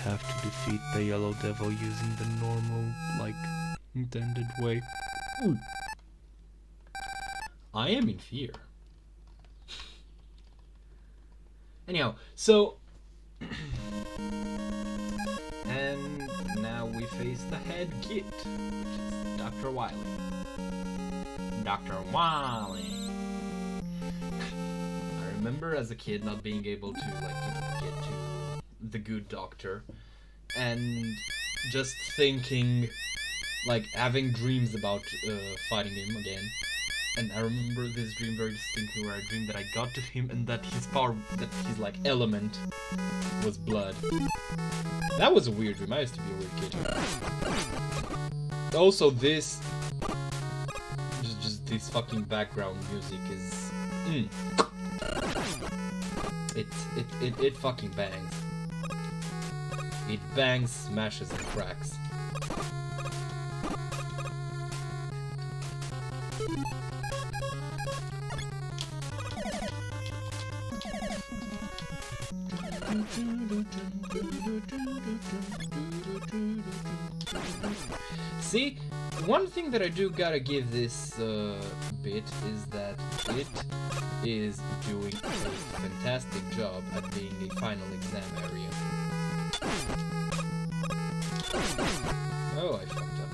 Have to defeat the Yellow Devil using the normal, like, intended way. Ooh. I am in fear. Anyhow, so... and now we face the head git, which is Dr. Wily. Dr. Wily! I remember as a kid not being able to, like, get to the good doctor, and just thinking, like, having dreams about fighting him again. And I remember this dream very distinctly, where I dreamed that I got to him and that his power, that his like element was blood. That was a weird dream. I used to be a weird kid. Also, this just this fucking background music is it fucking bangs. It bangs, smashes, and cracks. See, one thing that I do gotta give this bit is that it is doing a fantastic job at being a final exam area. Oh, I fucked up.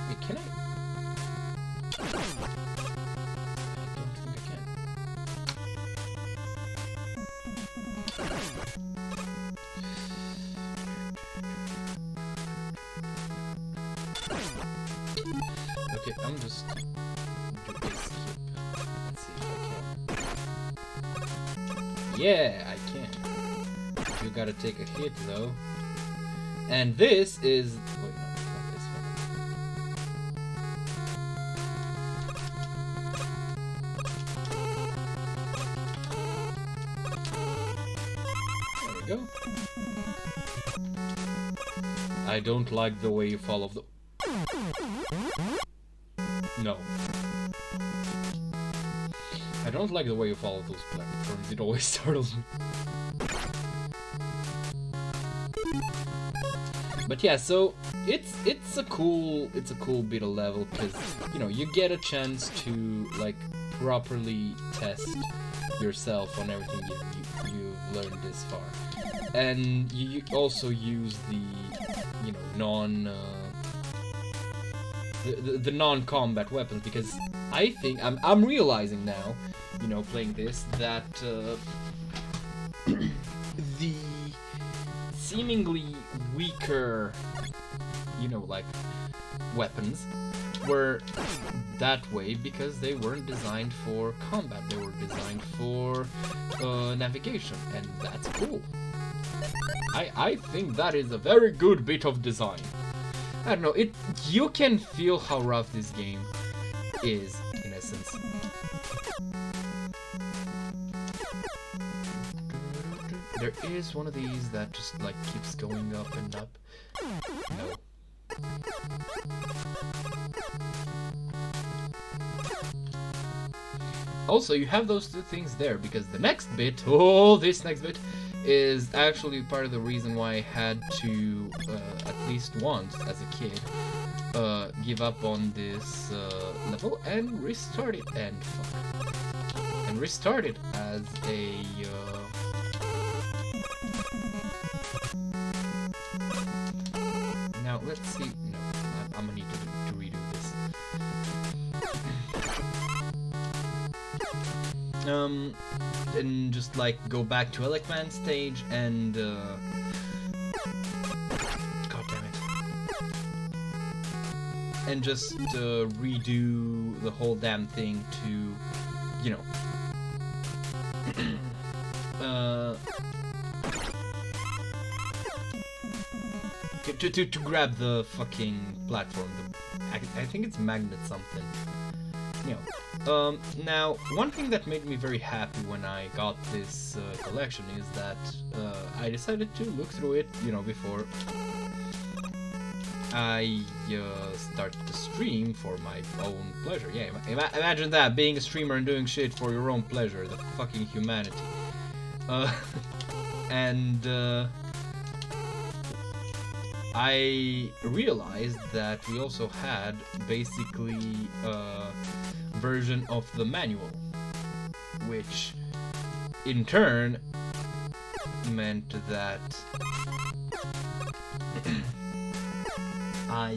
Wait, can I? I don't think I can. Okay, I'm just do a skip. Let's see if I can. Yeah, I can. You gotta take a hit though. And this is wait, no, it's not this one. There we go. I don't like the way you follow the No. I don't like the way you follow those platforms, it always startles me. But yeah, so it's a cool bit of level because you know you get a chance to like properly test yourself on everything you've learned this far, and you also use the you know the non-combat weapons because I think I'm realizing now, you know, playing this that the seemingly weaker, you know, like weapons were that way because they weren't designed for combat. They were designed for navigation, and that's cool. I think that is a very good bit of design. I don't know, you can feel how rough this game is, in essence. There is one of these that just like keeps going up and up. No. Also, you have those two things there because the next bit, this next bit, is actually part of the reason why I had to, at least once as a kid, give up on this level and restart it, and fuck. And restart it as a, Now, let's see, no, I'm gonna need to redo this. And just like go back to Elecman stage and god damn it, and just redo the whole damn thing to, you know, to grab the fucking platform. I think it's magnet something. You know. Now, one thing that made me very happy when I got this collection is that I decided to look through it, you know, before I start to stream for my own pleasure. Yeah, imagine that, being a streamer and doing shit for your own pleasure, the fucking humanity. And I realized that we also had basically version of the manual, which in turn meant that I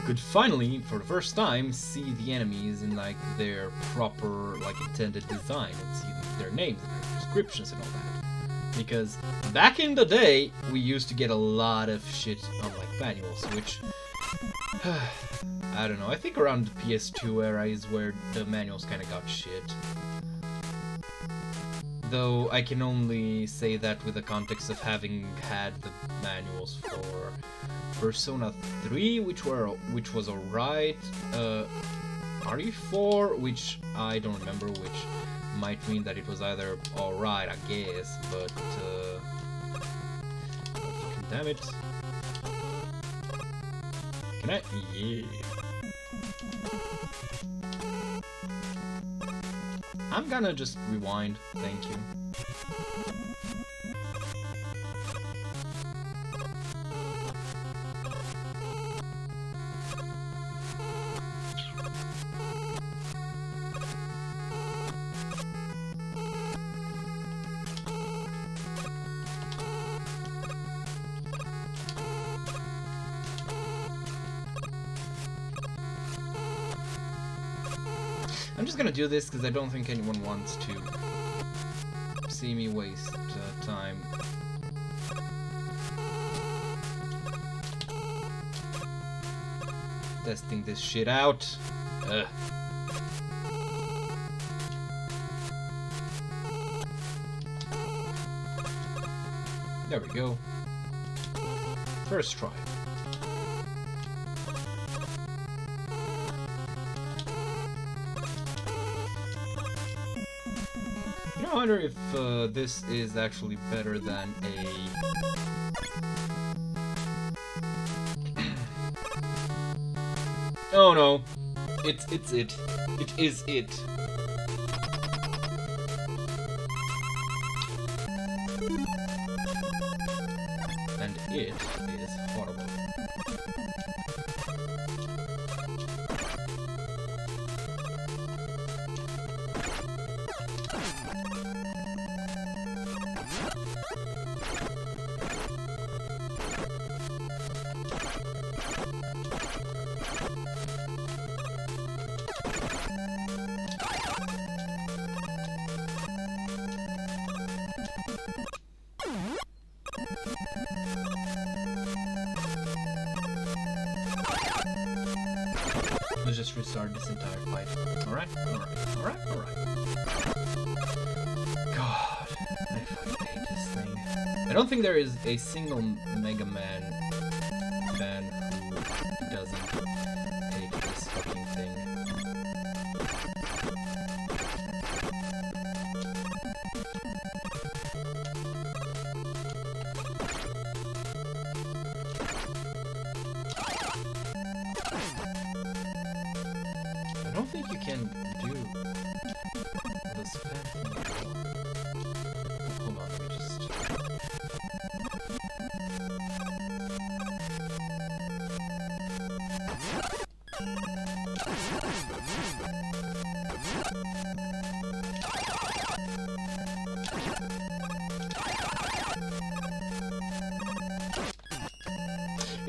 could finally, for the first time, see the enemies in like their proper, like intended design and see their names and their descriptions and all that. Because back in the day, we used to get a lot of shit on like manuals, which I don't know, I think around the PS2 era is where the manuals kind of got shit. Though I can only say that with the context of having had the manuals for Persona 3, which was alright, RE4, which I don't remember, which might mean that it was either alright, I guess, but oh, fucking damn it. Can I? Yeah. I'm gonna just rewind, thank you. I'm just gonna do this because I don't think anyone wants to see me waste time. Testing this shit out. Ugh. There we go. First try. You know, I wonder if this is actually better than a... Oh no, it's it. It is it. And it is horrible. Let's just restart this entire fight. Alright? Alright. God, I fucking hate this thing. I don't think there is a single Mega Man fan who doesn't hate this fucking thing. I don't think you can do this fan thing at all. Hold on, let me just...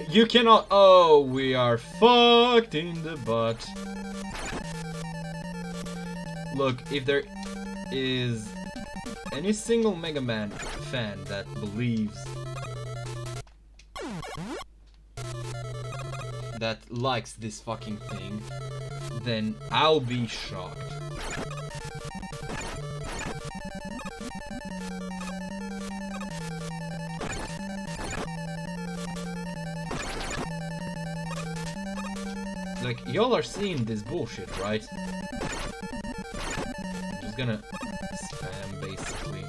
You cannot... Oh, we are fucked in the butt. Look, if there is any single Mega Man fan that believes, that likes this fucking thing, then I'll be shocked. Like, y'all are seeing this bullshit, right? Gonna spam basically.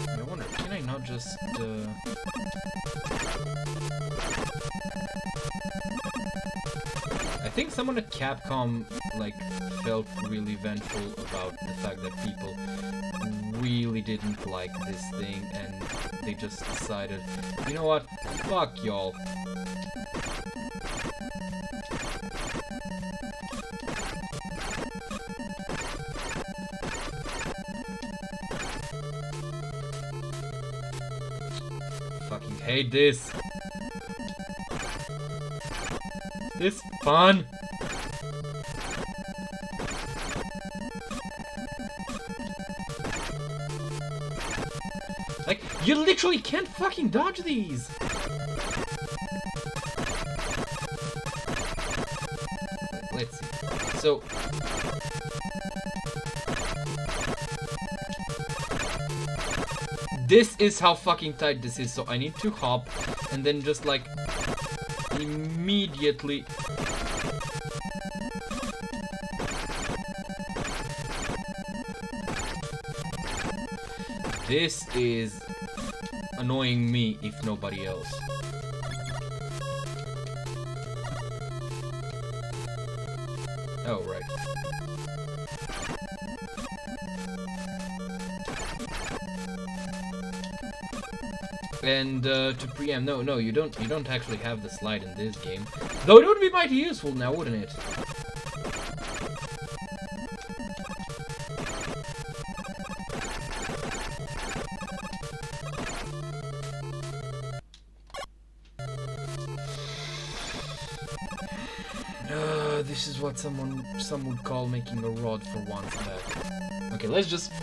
I wonder, can I not just I think someone at Capcom like felt really vengeful about the fact that people really didn't like this thing and they just decided, you know what, fuck y'all. Fucking hate this. This fun. Like, you literally can't fucking dodge these. Let's see. So this is how fucking tight this is, so I need to hop and then just like immediately this is annoying me if nobody else. Oh, right. And to preempt, no, you don't actually have the slide in this game. Though it would be mighty useful now, wouldn't it? This is what some would call making a rod for one's back. Okay, let's just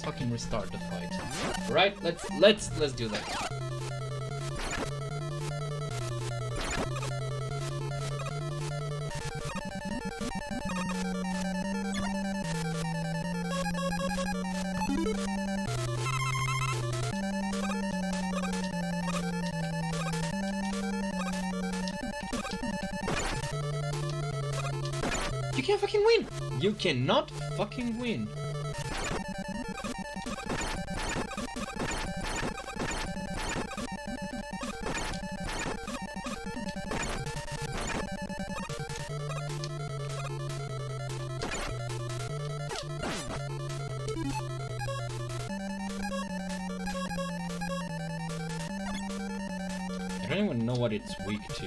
fucking restart the fight. Right? Let's do that. You can't fucking win! You cannot fucking win! I don't even know what it's weak to.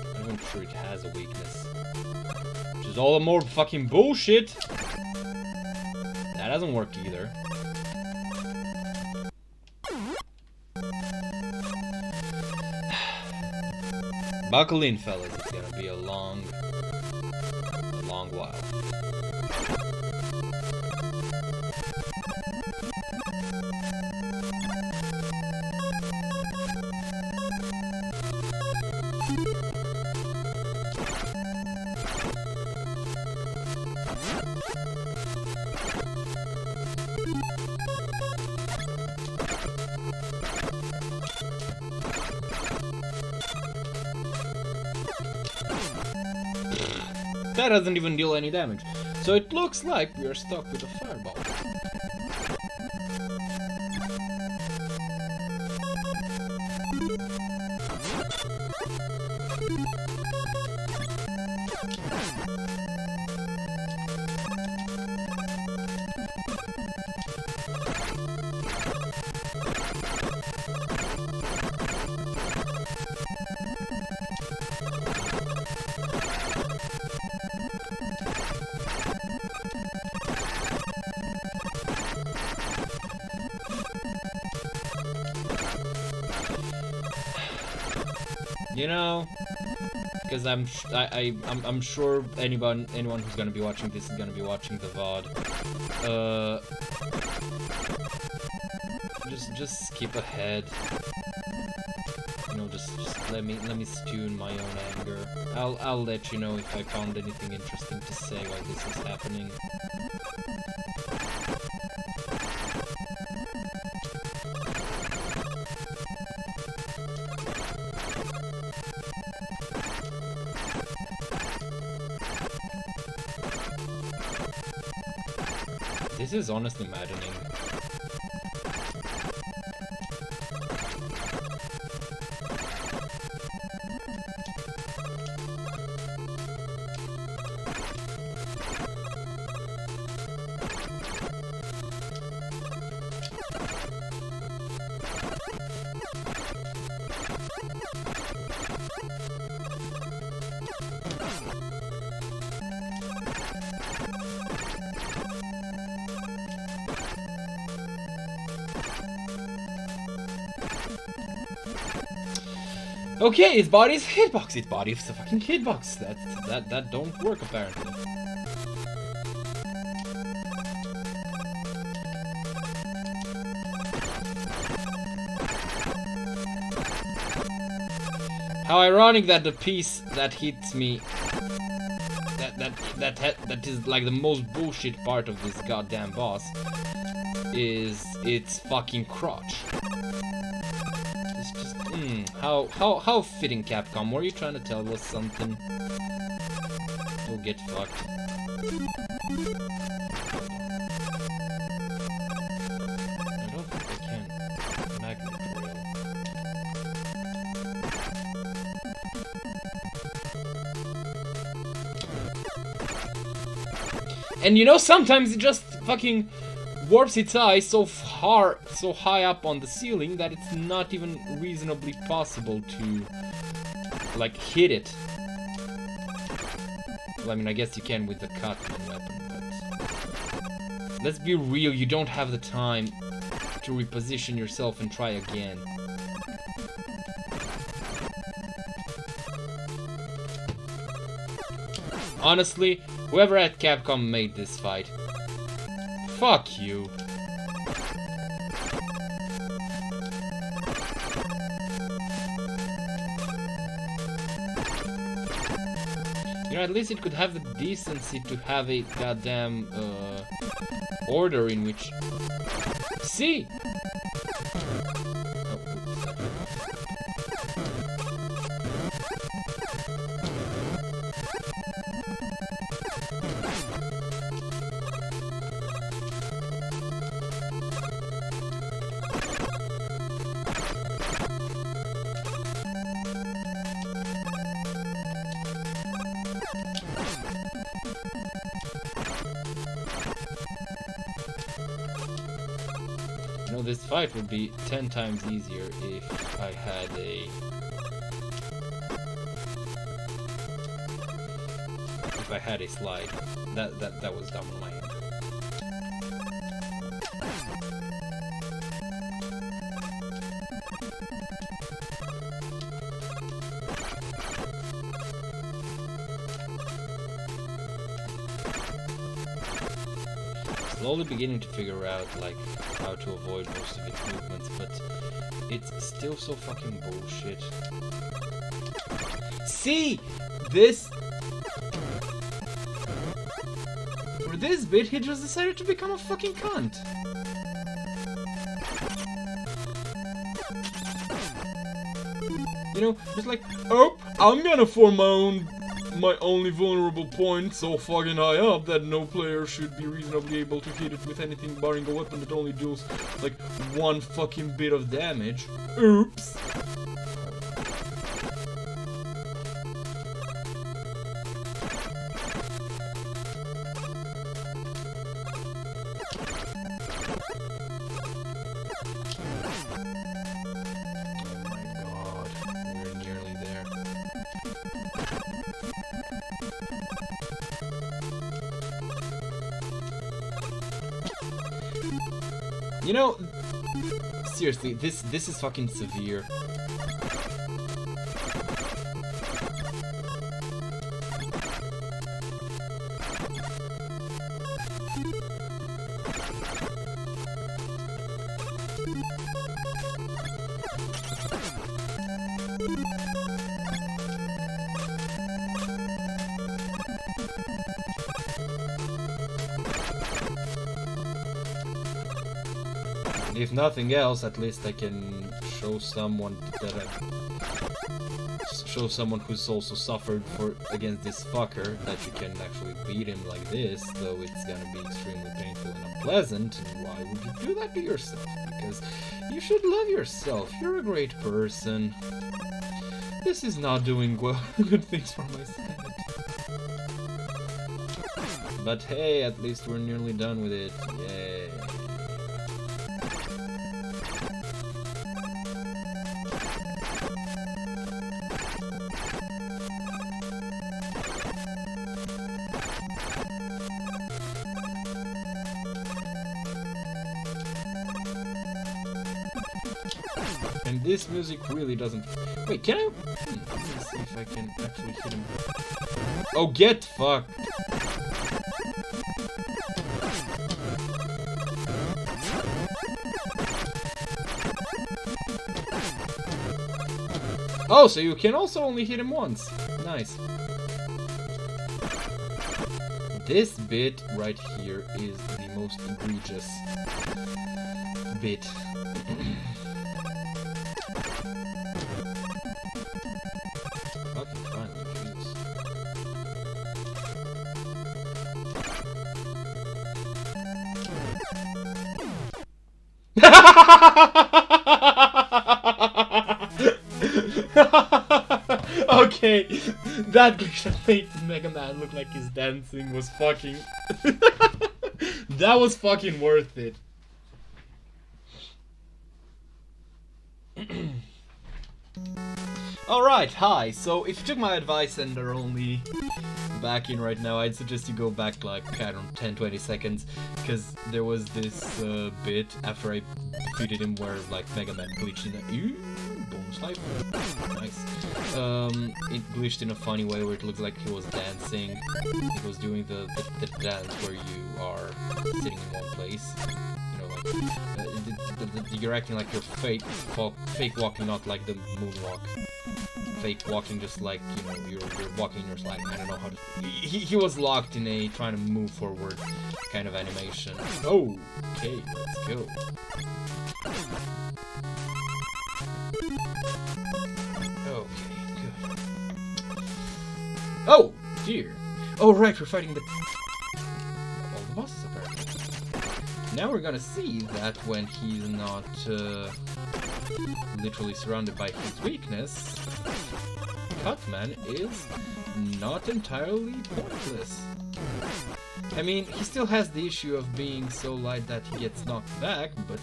I'm not even sure it has a weakness. Which is all the more fucking bullshit! That doesn't work either. Buckle in, fellas. It's gonna be a long while. That doesn't even deal any damage. So it looks like we are stuck with a fireball. You know, because I'm sure anyone who's gonna be watching this is gonna be watching the VOD. Just skip ahead. You know, just let me stew in my own anger. I'll let you know if I found anything interesting to say while this is happening. This is honestly maddening. Okay, his body's a hitbox. His body is a fucking hitbox. That don't work apparently. How ironic that the piece that hits me, that is like the most bullshit part of this goddamn boss, is its fucking crotch. How fitting, Capcom. Were you trying to tell us something? We'll get fucked. I don't think I can. Magnet rail. And you know, sometimes it just fucking warps its eyes so high up on the ceiling that it's not even reasonably possible to, like, hit it. Well, I mean, I guess you can with the Cutman weapon, but let's be real, you don't have the time to reposition yourself and try again. Honestly, whoever at Capcom made this fight, fuck you. You know, at least it could have the decency to have a goddamn order in which... See? You know, this fight would be 10 times easier if I had a... If I had a slide. That was dumb on my end. Slowly beginning to figure out like how to avoid most of its movements, but it's still so fucking bullshit. See, this for this bit he just decided to become a fucking cunt. You know, just like, oh, I'm gonna form my only vulnerable point so fucking high up that no player should be reasonably able to hit it with anything barring a weapon that only deals like one fucking bit of damage. Oops. You know, seriously, this is fucking severe. If nothing else, at least I can show someone that show someone who's also suffered against this fucker that you can actually beat him like this, though it's gonna be extremely painful and unpleasant. And why would you do that to yourself? Because you should love yourself. You're a great person. This is not doing good things for my sanity. But hey, at least we're nearly done with it. Yay. And this music really doesn't... Wait, can I... Let me see if I can actually hit him. Oh, get fucked! Oh, so you can also only hit him once. Nice. This bit right here is the most egregious bit. Okay, fine, we can do this. Okay, that glitch that made Mega Man look like his dancing was fucking... That was fucking worth it. Alright, hi. So if you took my advice and are only back in right now, I'd suggest you go back like, I don't know, 10-20 seconds, because there was this bit after I defeated him where like Mega Man glitched in a bonus life. Nice. It glitched in a funny way where it looked like he was dancing. He was doing the dance where you are sitting in one place. You know, like you're acting like you're fake walking, not like the moonwalk. Fake walking, just like, you know, you're walking in your slide. I don't know how to. He was locked in a trying to move forward kind of animation. Oh, okay, let's go. Okay, good. Oh dear. Oh right, we're fighting all the bosses apparently. Now we're gonna see that when he's not literally surrounded by his weakness, Cutman is not entirely pointless. I mean, he still has the issue of being so light that he gets knocked back, but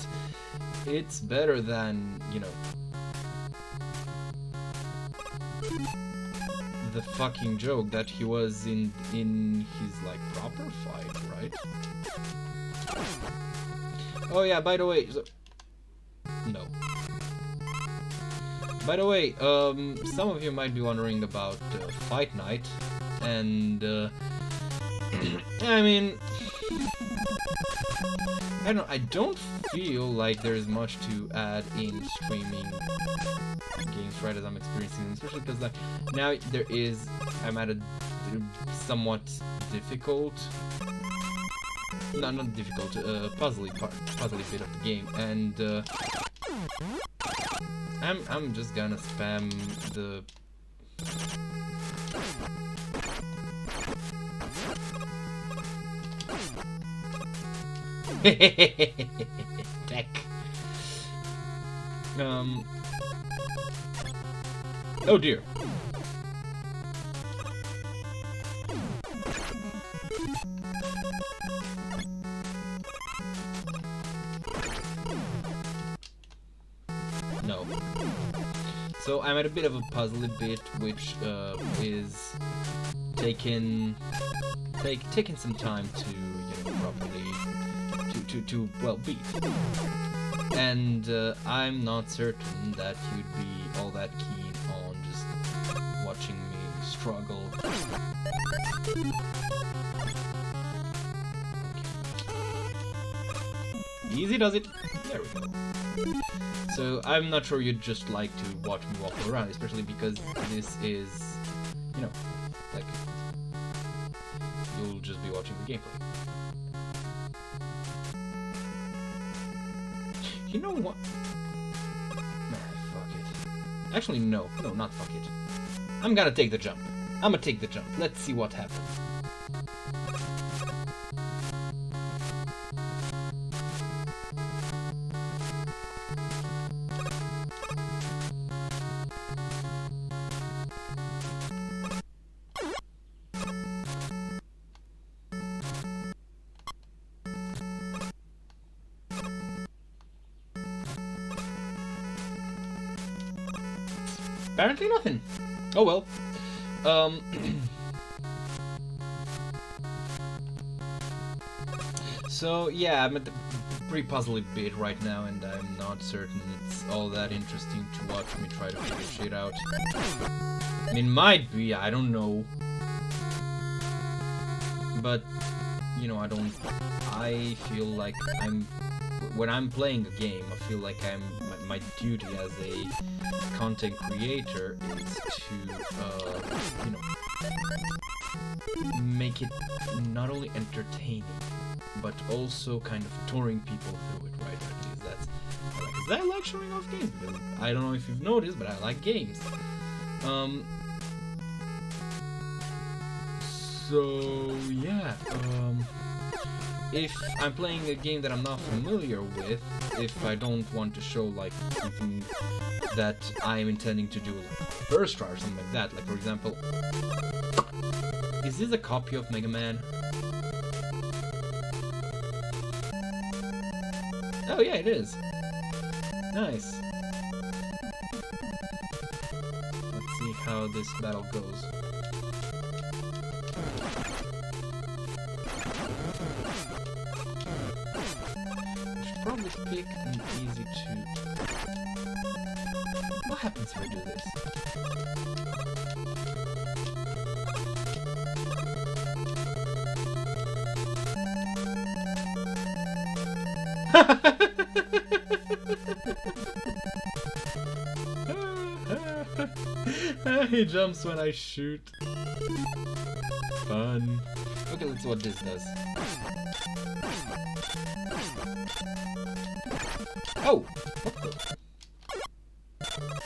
it's better than, you know, the fucking joke that he was in his, like, proper fight, right? Oh yeah, by the way, no. By the way, some of you might be wondering about Fight Night, and I mean, I don't feel like there's much to add in streaming games right as I'm experiencing them, especially because like, now I'm at a somewhat difficult, not difficult, puzzly bit of the game, and I'm just gonna spam the tech. Oh dear. No. So I'm at a bit of a puzzly bit, which is taking some time to, you know, properly to well beat. And I'm not certain that you'd be all that keen on just watching me struggle. Easy does it. There we go. So I'm not sure you'd just like to watch me walk around, especially because this is, you know, like, you'll just be watching the gameplay. You know what? Nah, fuck it. Actually, no, not fuck it. I'm gonna take the jump. I'm gonna take the jump. Let's see what happens. Apparently nothing. Oh well. So yeah, I'm at the pre-puzzly bit right now, and I'm not certain it's all that interesting to watch me try to figure shit out. I mean, might be, I don't know. But, you know, I feel like when I'm playing a game, I feel like my duty as a content creator is to, you know, make it not only entertaining, but also kind of touring people through it, right? At least that's, because I like showing off games, because I don't know if you've noticed, but I like games. So yeah, if I'm playing a game that I'm not familiar with, if I don't want to show like something that I'm intending to do like first try or something like that, like for example, is this a copy of Mega Man? Oh yeah, it is. Nice. Let's see how this battle goes. Probably quick and easy to... What happens if I do this? He jumps when I shoot. Fun. Okay, let's see what this does. Oh! What the?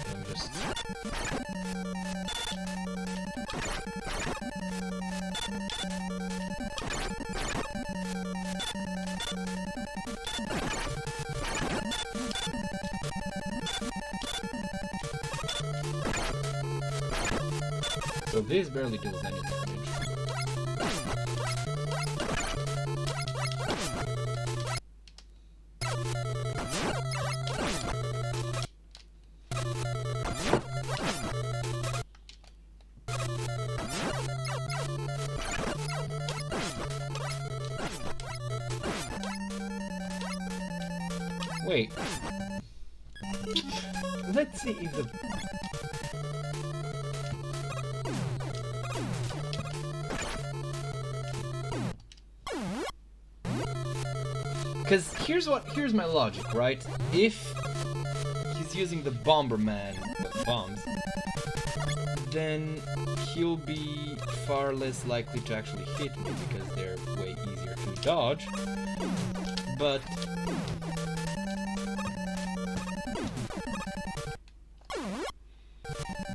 Let me just... So this barely deals any damage. Wait. Let's see if the... Because here's my logic, right? If he's using the Bomberman bombs, then he'll be far less likely to actually hit me because they're way easier to dodge. But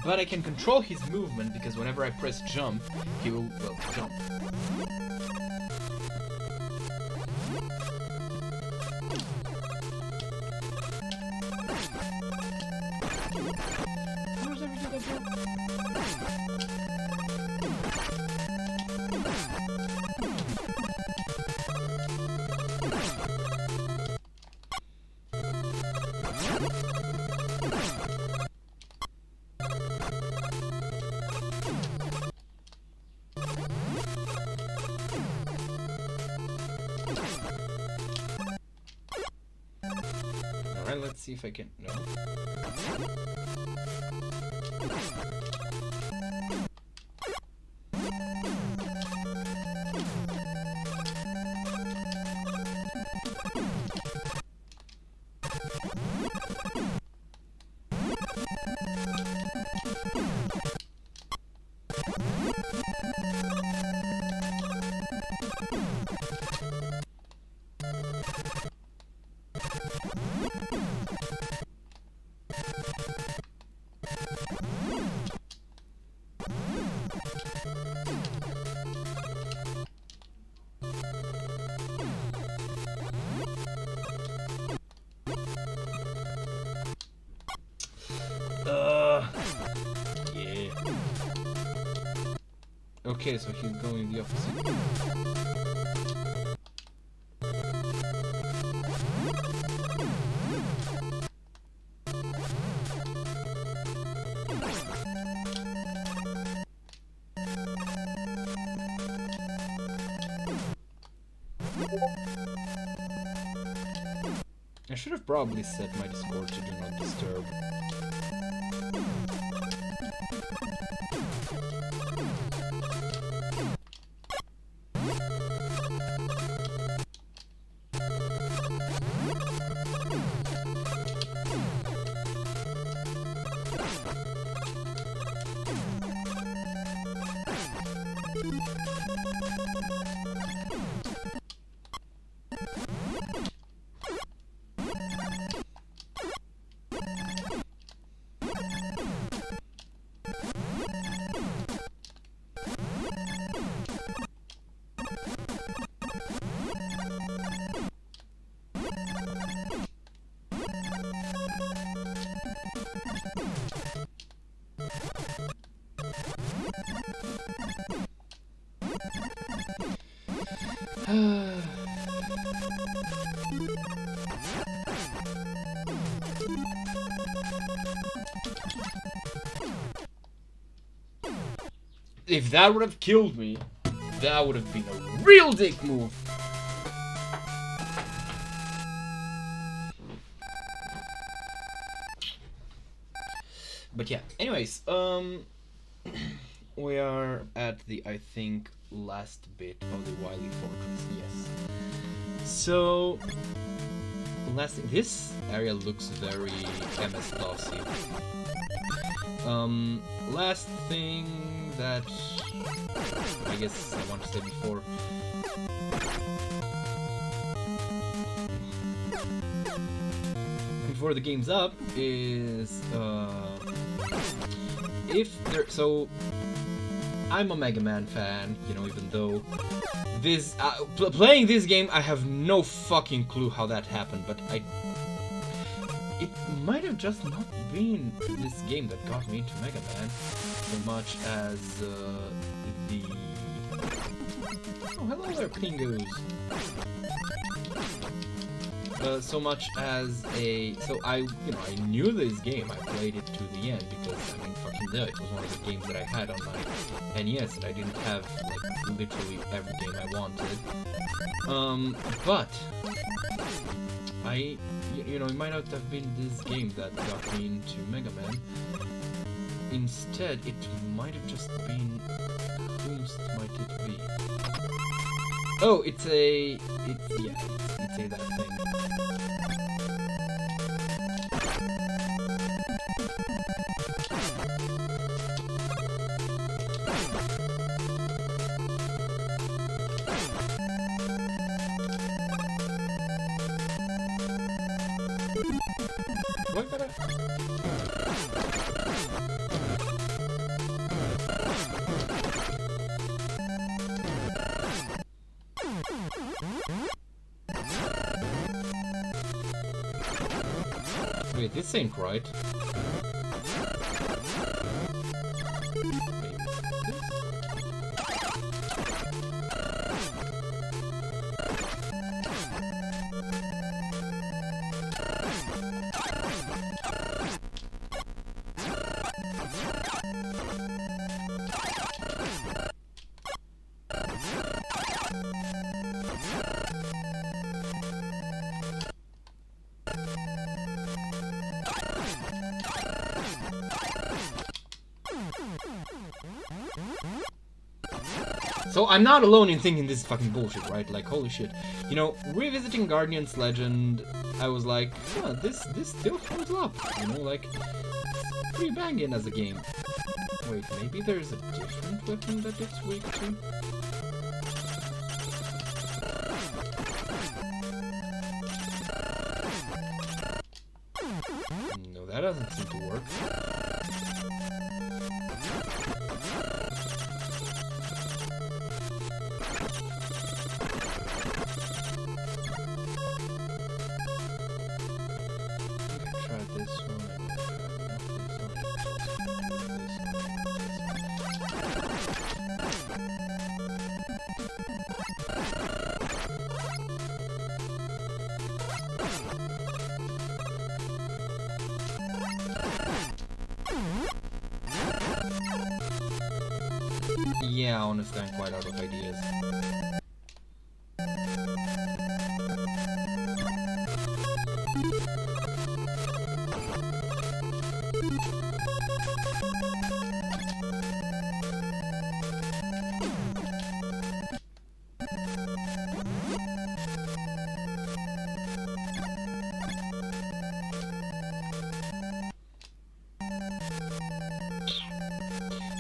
I can control his movement because whenever I press jump, he will, well, jump. Alright, let's see if I can... No. Yeah. Okay, so he's going the opposite. I should have probably set my Discord to do not disturb. If that would have killed me, that would have been a real dick move. But yeah, anyways, we are at the, I think, last bit of the Wily Fortress, yes. So, last thing, this area looks very MS-DOSy. Last thing that I guess I want to say before the game's up is if there, so I'm a Mega Man fan, you know, even though this playing this game I have no fucking clue how that happened, but it might have just not been this game that got me into Mega Man so much as the... Oh, hello there, Pingus! So much as a... So I knew this game, I played it to the end because, I mean, fucking duh, it was one of the games that I had on my NES and I didn't have, like, literally every game I wanted. But... You know, it might not have been this game that got me into Mega Man. Instead, it might have just been... Whomst might it be? Oh, it's a that thing. What gotta... Wait, this ain't right. So I'm not alone in thinking this is fucking bullshit, right? Like, holy shit. You know, revisiting Guardian's Legend, I was like, huh, this still holds up. You know, like, it's pretty banging as a game. Wait, maybe there's a different weapon that it's weak to? No, that doesn't seem to work. Yeah, honestly, I'm quite out of ideas.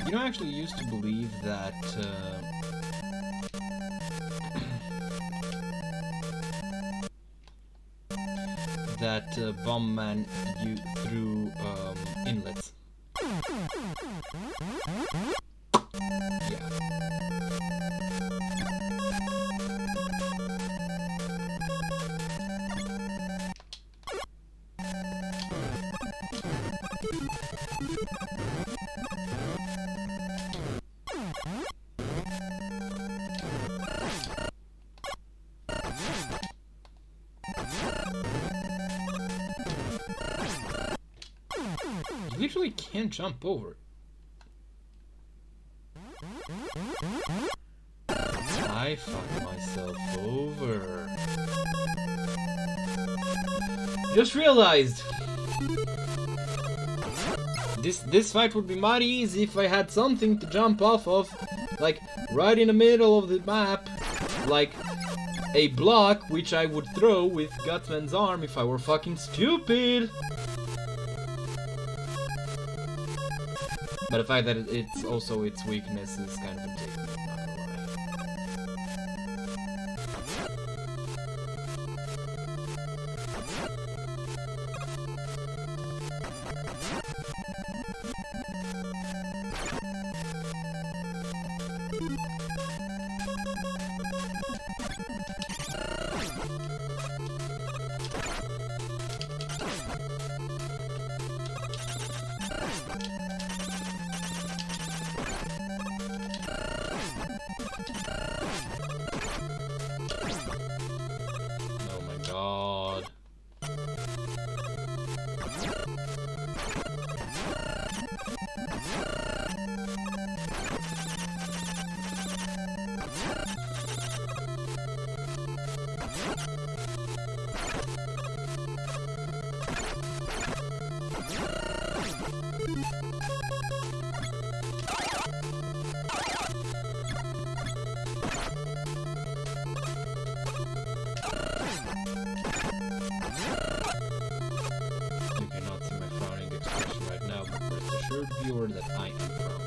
You know, I actually used to believe that Bomb Man through inlets. Yeah. You literally can't jump over. I fucked myself over. Just realized This fight would be mighty easy if I had something to jump off of, like right in the middle of the map, like a block which I would throw with Gutsman's arm if I were fucking stupid. But the fact that it's also its weakness is kind of a take, not gonna lie. Oh my god. You cannot see my frowning expression right now, but rest assured, viewer, that I am frowning.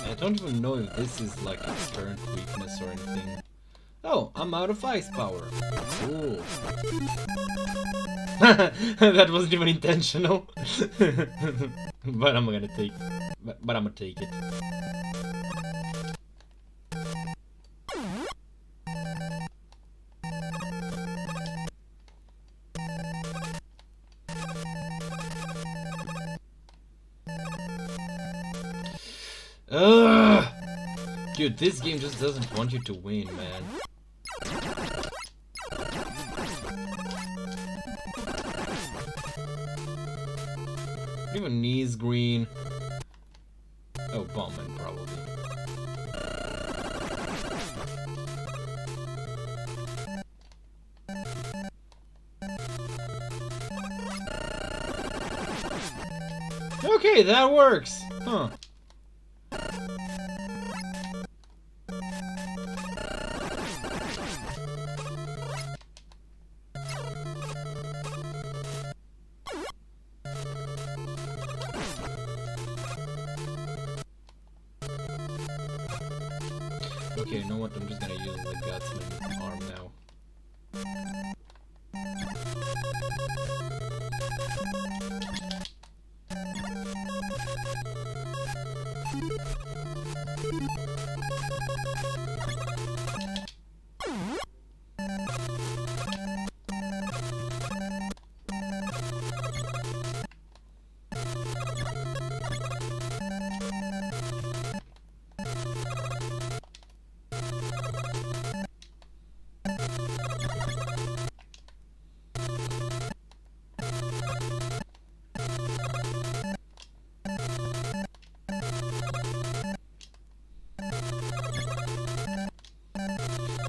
I don't even know if this is like its current weakness or anything. Oh, I'm out of ice power. Cool. That wasn't even intentional. But I'm gonna take but I'm gonna take it. Ugh! Dude, this game just doesn't want you to win, man. Even knees green. Oh, bombman probably. Okay, that works. Huh. Okay, you know what? I'm just gonna use the Gutsman arm now.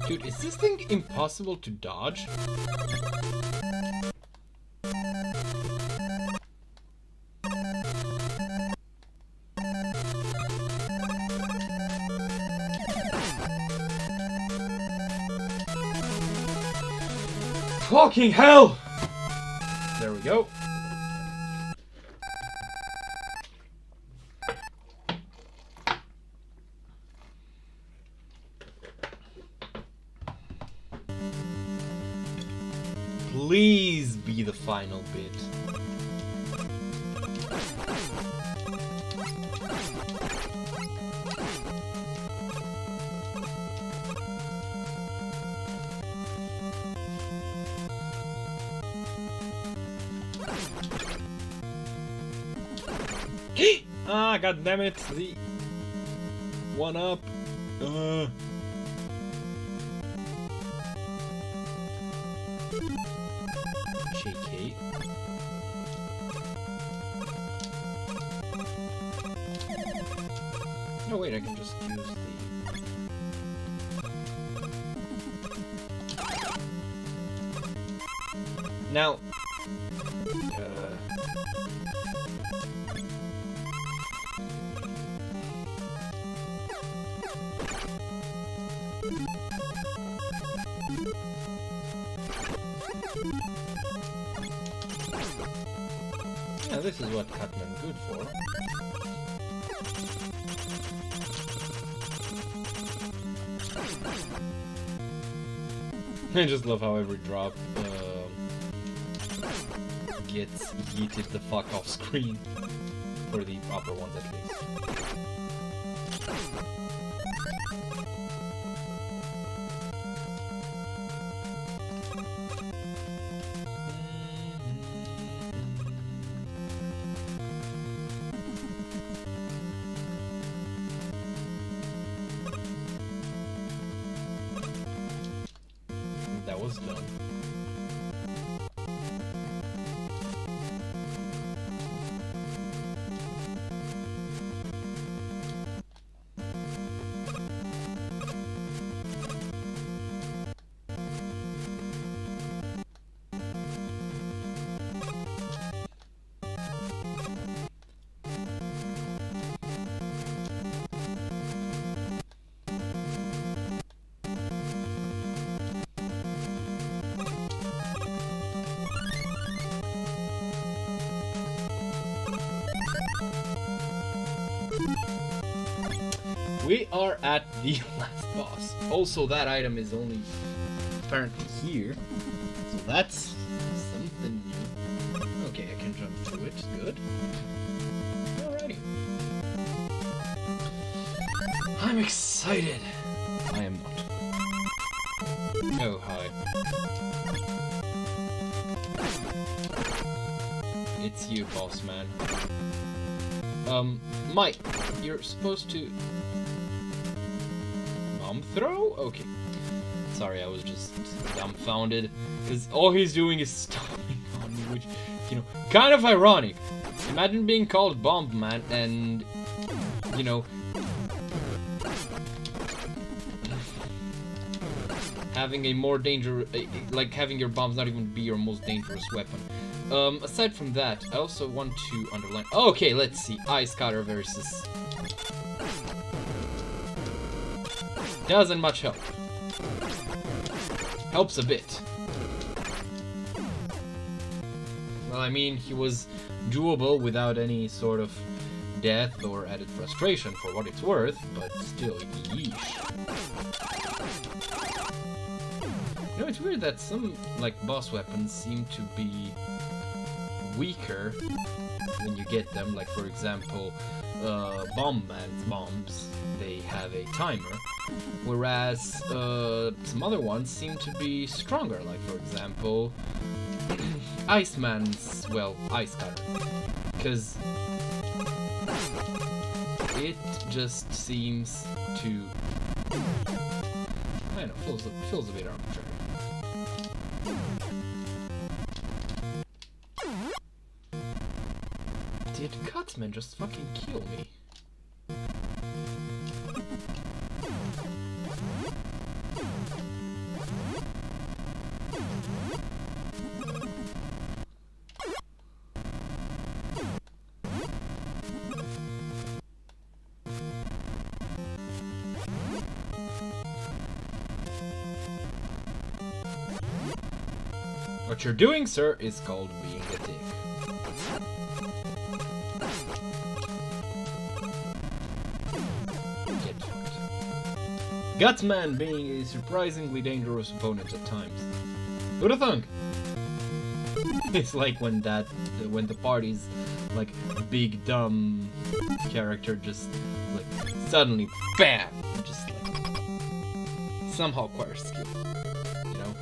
Dude, is this thing impossible to dodge? Fucking hell! There we go. Please be the final bit. Ah, god damn it! The one up. JK. No, wait, I can just use the. Now. Yeah, this is what Cutman good for. I just love how every drop gets yeeted the fuck off screen. For the proper ones at least. That was done. We are at the last boss. Also, that item is only apparently here. So that's something new. Okay, I can jump to it. Good. Alrighty. I'm excited. I am not. Oh, hi. It's you, boss man. Mike, you're supposed to... Bomb throw? Okay. Sorry, I was just dumbfounded. Because all he's doing is stomping on me, which, you know, kind of ironic. Imagine being called Bomb Man and, you know... having a more dangerous... like, having your bombs not even be your most dangerous weapon. Aside from that, I also want to underline... Okay, let's see. Ice Cutter versus... Doesn't much help. Helps a bit. Well, I mean, he was doable without any sort of death or added frustration for what it's worth, but still, yeesh. You know, it's weird that some, like, boss weapons seem to be weaker when you get them. Like, for example, Bomb Man's bombs, they have a timer, whereas some other ones seem to be stronger. Like, for example, Iceman's, well, Ice Cutter, because it just seems to, I don't know, feels a bit arbitrary. Did Cutman just fucking kill me? What you're doing, sir, is called being a dick. Get fucked. Gutsman being a surprisingly dangerous opponent at times. Who'd have thunk? It's like when the party's like big dumb character just like suddenly BAM! Just like somehow acquires skill. You know?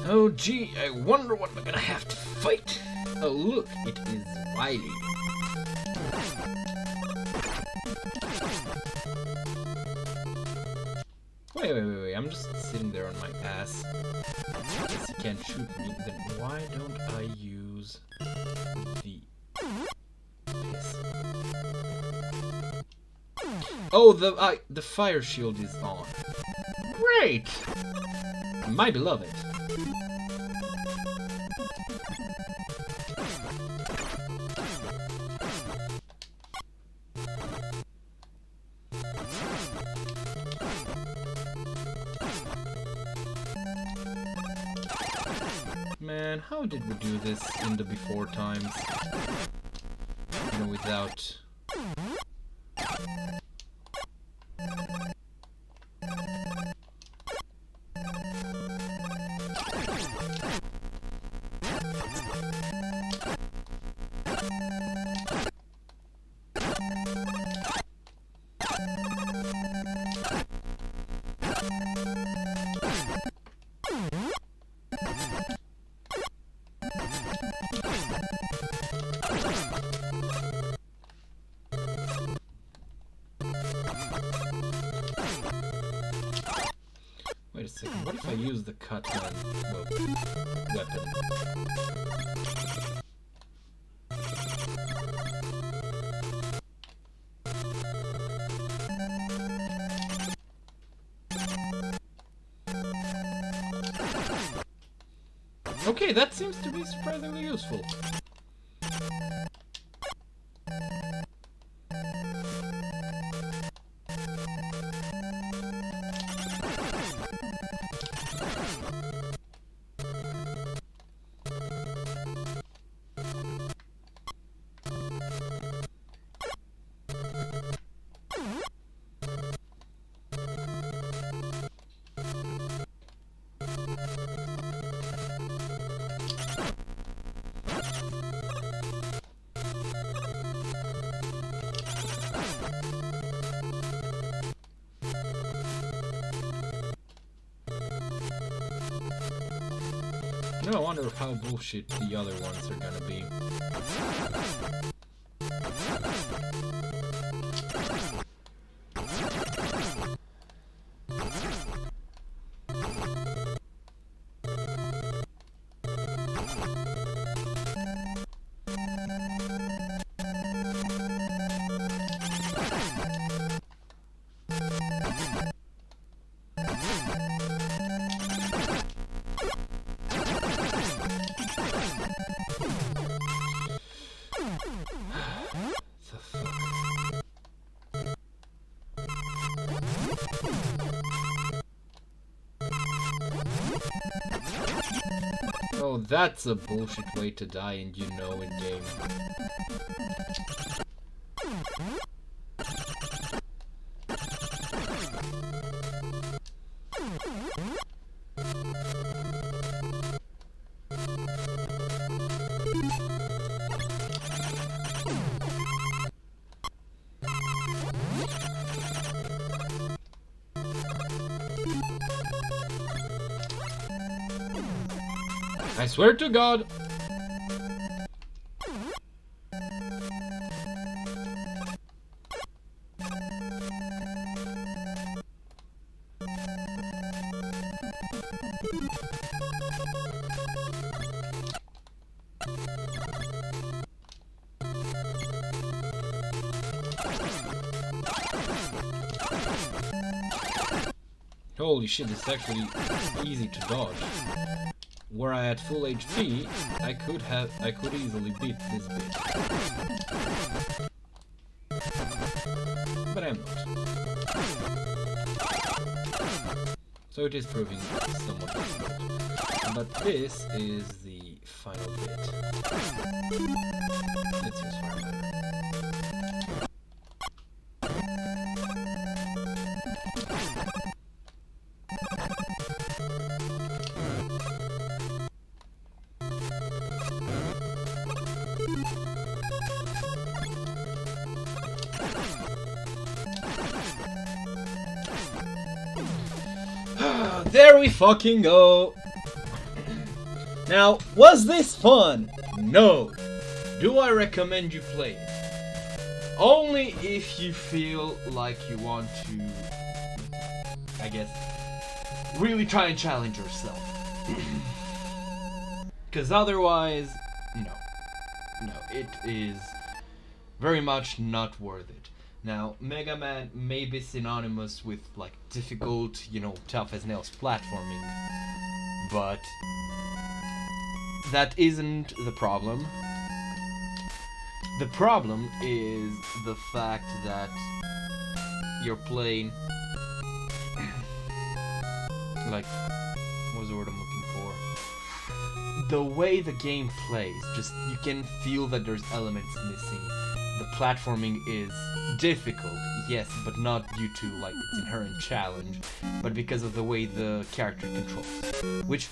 Oh gee, I wonder what I'm gonna have to fight. Oh look, it is Wily. Wait, I'm just sitting there on my ass. I guess he can't shoot me, then why don't I use the piss? Oh, the fire shield is on. Great! My beloved. Man, how did we do this in the before times? You know, without... Wait a second, what if I use the cutman weapon? Okay, that seems to be surprisingly useful. Now I wonder how bullshit the other ones are gonna be. The fuck? Oh, that's a bullshit way to die, and you know in game. I swear to God. Holy shit, this is actually easy to dodge. Were I at full HP, I could easily beat this bitch. But I'm not. So it is proving somewhat difficult. But this is the final bit. Let's use fire better. There we fucking go! Now, was this fun? No! Do I recommend you play it? Only if you feel like you want to, I guess, really try and challenge yourself. Because otherwise, no. No, it is very much not worth it. Now, Mega Man may be synonymous with, like, difficult, you know, tough as nails platforming, but that isn't the problem. The problem is the fact that you're playing, like, what was the word I'm looking for? The way the game plays, just, you can feel that there's elements missing. The platforming is difficult, yes, but not due to, like, its inherent challenge, but because of the way the character controls. Which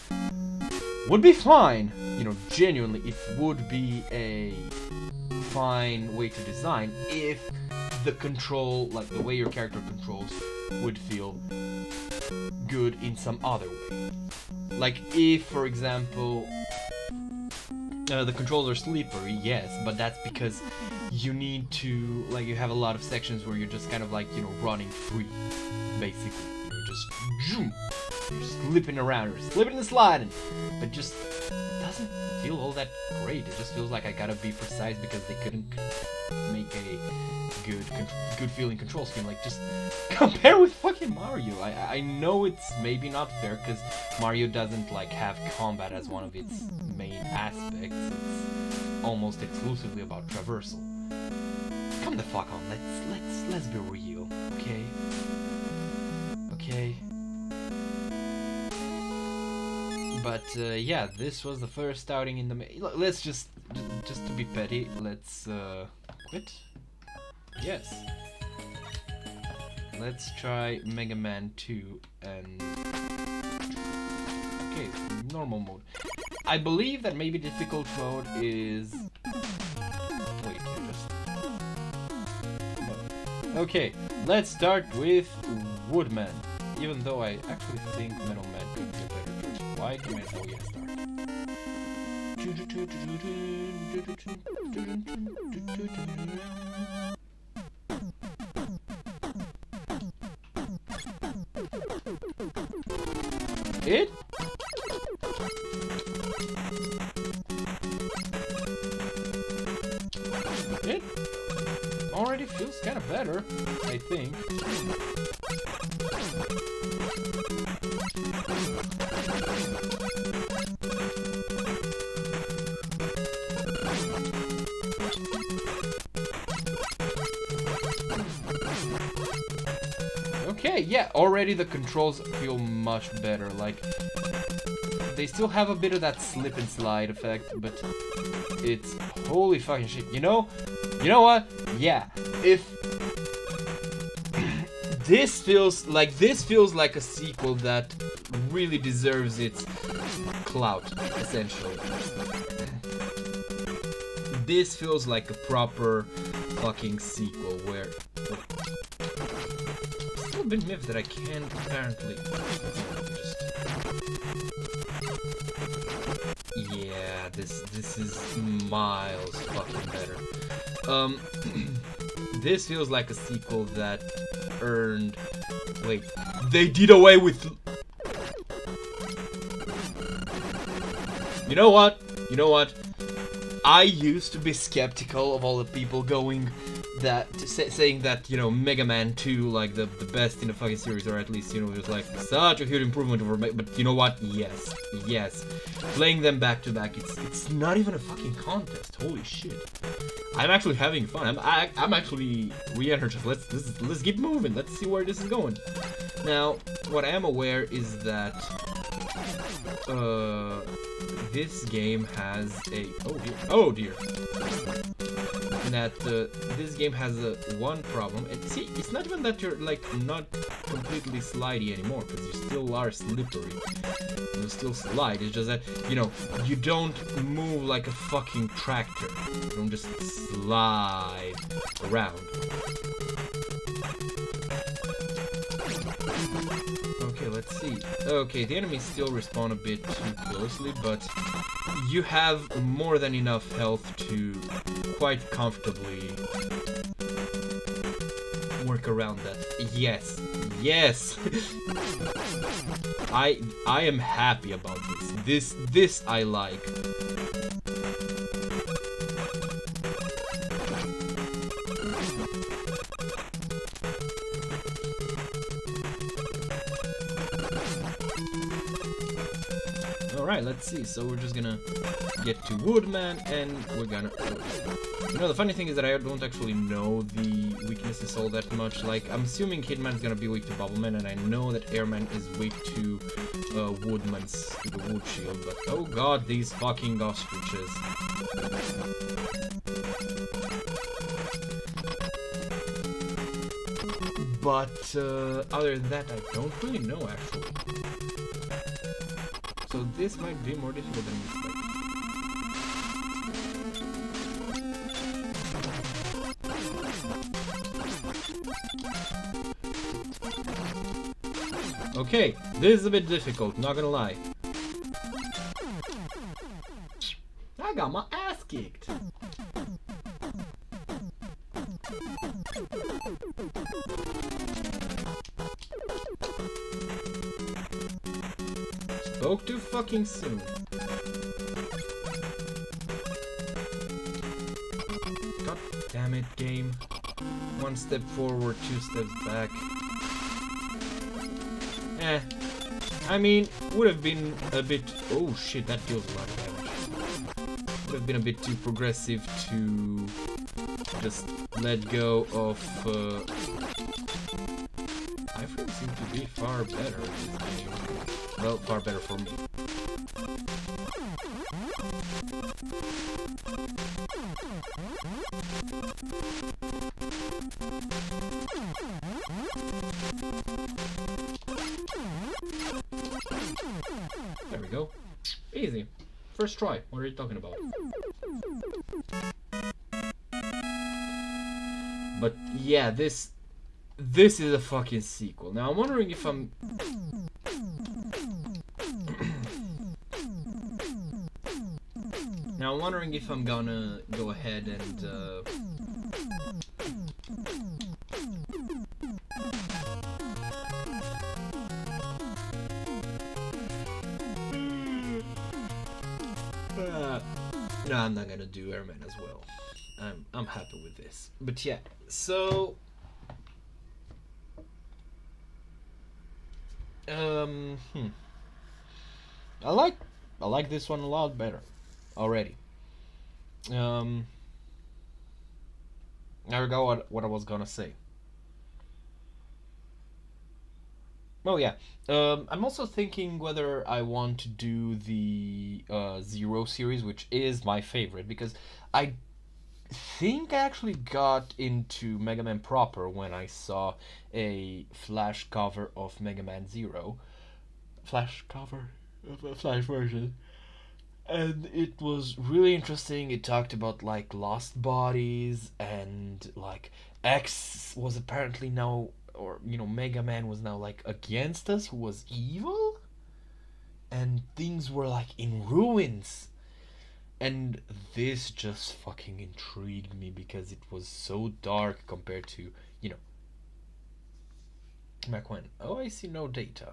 would be fine, you know, genuinely, it would be a fine way to design if the control, like, the way your character controls, would feel good in some other way. Like, if, for example, the controls are slippery, yes, but that's because you need to, like, you have a lot of sections where you're just kind of like, you know, running free, basically. You're just, you're slipping around, or slipping and sliding, but just doesn't feel all that great. It just feels like I gotta be precise because they couldn't make a good feeling control scheme. Like, just compare with fucking Mario. I know it's maybe not fair because Mario doesn't, like, have combat as one of its main aspects. It's almost exclusively about traversal. Come the fuck on, let's be real, okay? Okay. But yeah, this was the first outing in the. Let's just to be petty. Let's quit. Yes. Let's try Mega Man 2 and. Okay, normal mode. I believe that maybe difficult mode is. Wait, just. No. Okay, let's start with Woodman. Even though I actually think Metal Man could be a better choice. Why do Man? Oh yeah, start. It? It already feels kind of better, I think. Okay, yeah, already the controls feel much better. Like, they still have a bit of that slip and slide effect, but it's holy fucking shit. You know what? Yeah, if this feels like a sequel that really deserves its clout, essentially. This feels like a proper fucking sequel where still a bit miffed that I can't apparently yeah, this is miles fucking better. This feels like a sequel that earned. Wait, they did away with. You know what? I used to be skeptical of all the people going saying that, you know, Mega Man 2, like, the best in the fucking series, or at least, you know, it was like such a huge improvement over. But you know what? Yes, playing them back to back, it's not even a fucking contest. Holy shit! I'm actually having fun. I'm actually re-energized. Let's keep moving. Let's see where this is going. Now, what I am aware is that this game has a oh dear that this game has a one problem. And see, it's not even that you're like not completely slidey anymore, because you still are slippery. You still slide. It's just that, you know, you don't move like a fucking tractor. You don't just slide around. Okay, let's see. Okay, the enemies still respawn a bit too closely, but you have more than enough health to quite comfortably work around that. Yes, yes. I am happy about this. This I like. Alright, let's see. So we're just gonna get to Woodman, and we're gonna... You know, the funny thing is that I don't actually know the weaknesses all that much. Like, I'm assuming Hitman's gonna be weak to Bubbleman, and I know that Airman is weak to Woodman's, to the Wood Shield, but oh god, these fucking ostriches. But other than that, I don't really know, actually. So this might be more difficult than we expect. Okay, this is a bit difficult, not gonna lie. I got my ass kicked. Spoke too fucking soon. God damn it, game. One step forward, two steps back. I mean, would have been a bit... Oh shit, that deals a lot of damage. Would have been a bit too progressive to just let go of... iframes seem to be far better in this game. Well, far better for me. There we go. Easy. First try. What are you talking about? But yeah, this is a fucking sequel. Now I'm wondering if I'm... Now I'm wondering if I'm gonna go ahead and no, I'm not gonna do Airman as well. I'm happy with this. But yeah, so I like this one a lot better already. I forgot what I was gonna say. Oh yeah, I'm also thinking whether I want to do the Zero series, which is my favorite, because I think I actually got into Mega Man proper when I saw a Flash cover of Mega Man Zero. Flash cover of a Flash version. And it was really interesting. It talked about like lost bodies, and like X was apparently now, or you know, Mega Man was now like against us, who was evil, and things were like in ruins. And this just fucking intrigued me because it was so dark compared to, you know, back when. Oh, I see no data.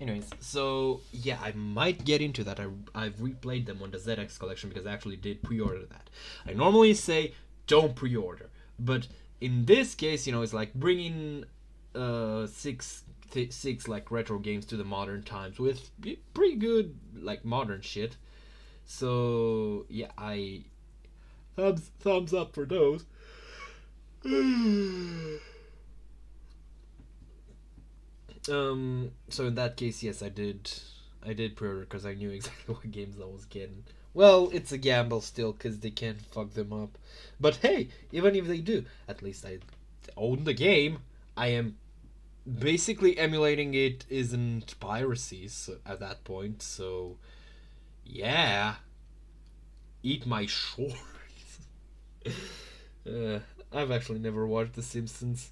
Anyways, so yeah, I might get into that. I've replayed them on the ZX collection because I actually did pre-order that. I normally say don't pre-order, but in this case, you know, it's like bringing six like retro games to the modern times with pretty good like modern shit. So yeah, I thumbs up for those. So in that case, yes, I did pre-order because I knew exactly what games I was getting. Well, it's a gamble still because they can't fuck them up. But hey, even if they do, at least I own the game. I am basically emulating it isn't piracy at that point, so yeah, eat my shorts. I've actually never watched The Simpsons.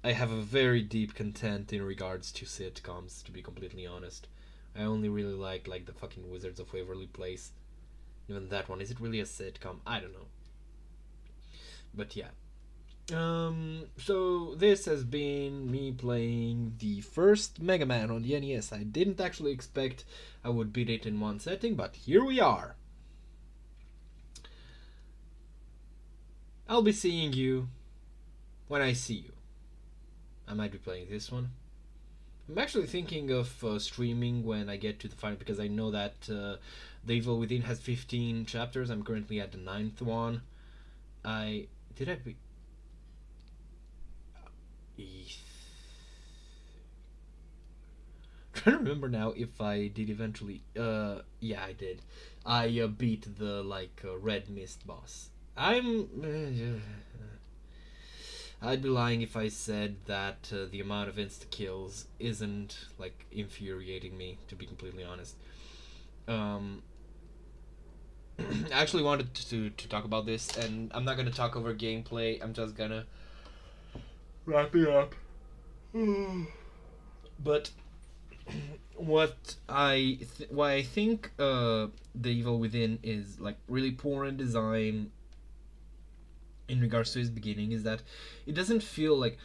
I have a very deep content in regards to sitcoms, to be completely honest. I only really like the fucking Wizards of Waverly Place. Even that one, is it really a sitcom? I don't know. But yeah. So this has been me playing the first Mega Man on the NES. I didn't actually expect I would beat it in one setting, but here we are. I'll be seeing you when I see you. I might be playing this one. I'm actually thinking of streaming when I get to the final, because I know that The Evil Within has 15 chapters. I'm currently at the 9th one. Trying to remember now if I did eventually. Yeah, I did. I beat the red mist boss. I'd be lying if I said that the amount of insta kills isn't infuriating me. To be completely honest, I actually wanted to talk about this, and I'm not gonna talk over gameplay. I'm just gonna wrap it up. But why I think The Evil Within is really poor in design in regards to its beginning is that it doesn't feel like,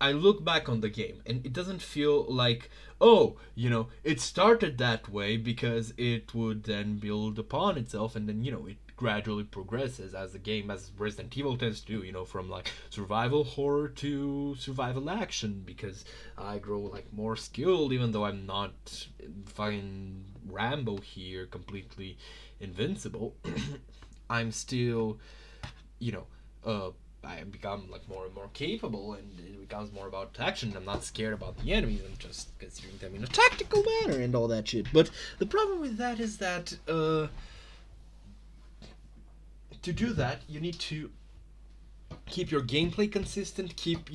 I look back on the game and it doesn't feel like, oh, it started that way because it would then build upon itself, and then it gradually progresses as the game, as Resident Evil tends to do, from survival horror to survival action, because I grow more skilled, even though I'm not fucking Rambo here, completely invincible. I'm still, I become more and more capable, and it becomes more about action. I'm not scared about the enemies. I'm just considering them in a tactical manner and all that shit. But the problem with that is that to do that, you need to keep your gameplay consistent, keep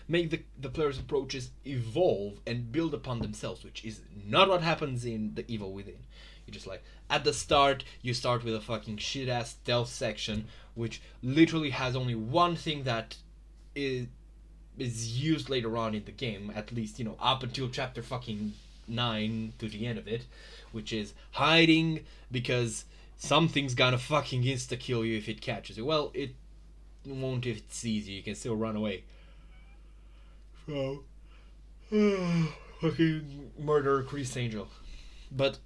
make the player's approaches evolve and build upon themselves, which is not what happens in The Evil Within. You just at the start, you start with a fucking shit ass stealth section, which literally has only one thing that is used later on in the game, at least up until chapter fucking 9 to the end of it, which is hiding, because something's gonna fucking insta kill you if it catches you. Well, it won't if it sees you. You can still run away. So, fucking murder Chris Angel. But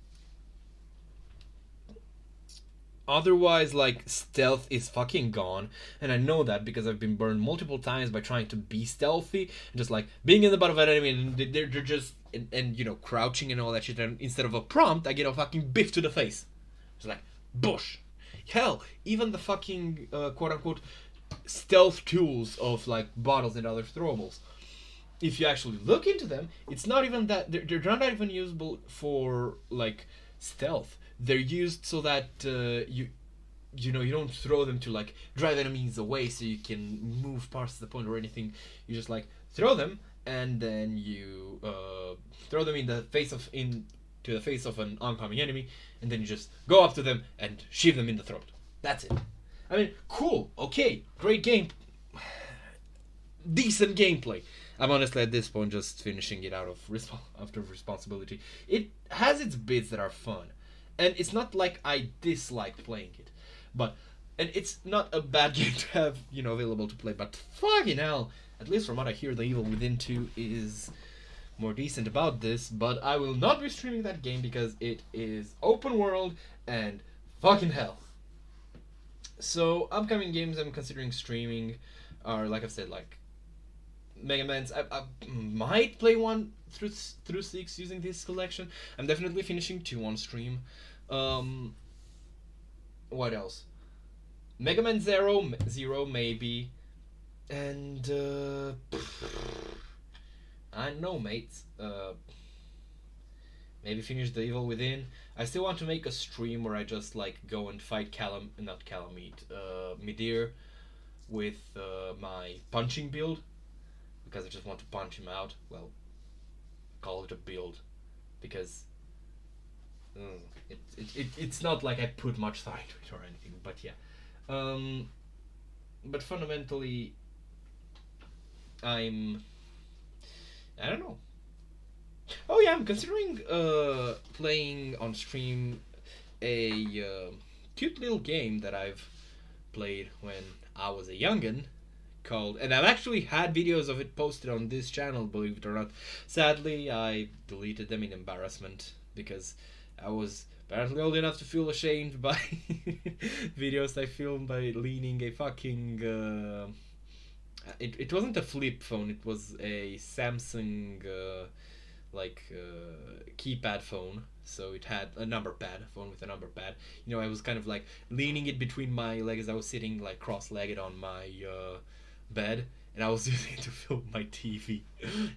otherwise, stealth is fucking gone, and I know that because I've been burned multiple times by trying to be stealthy and just being in the butt of an enemy, and they're just and crouching and all that shit, and instead of a prompt, I get a fucking biff to the face. It's bush. Hell, even the fucking quote unquote stealth tools of bottles and other throwables, if you actually look into them, it's not even that they're not even usable for stealth. They're used so that you don't throw them to drive enemies away so you can move past the point or anything. You just throw them, and then you throw them into the face of an oncoming enemy, and then you just go up to them and shove them in the throat. That's it. I mean, cool, okay, great game, decent gameplay. I'm honestly at this point just finishing it out of responsibility. It has its bits that are fun, and it's not like I dislike playing it, and it's not a bad game to have available to play. But fucking hell, at least from what I hear, The Evil Within 2 is more decent about this. But I will not be streaming that game because it is open world and fucking hell. So upcoming games I'm considering streaming are, like I've said, Mega Man's. I might play 1 through 6 using this collection. I'm definitely finishing 2 on stream. What else? Mega Man Zero maybe, and I know, mates. Maybe finish the Evil Within. I still want to make a stream where I just like go and fight not Calamite, Midir with my punching build because I just want to punch him out. Well, call it a build because it's not like I put much thought into it or anything. But yeah, but fundamentally, I don't know. Oh yeah, I'm considering playing on stream a cute little game that I've played when I was a youngin called, and I've actually had videos of it posted on this channel, believe it or not. Sadly, I deleted them in embarrassment because I was apparently old enough to feel ashamed by videos I filmed by leaning a fucking it wasn't a flip phone, it was a Samsung keypad phone, so it had a number pad, phone with a number pad. You know, I was kind of like leaning it between my legs. I was sitting like cross-legged on my bed, and I was using it to film my TV,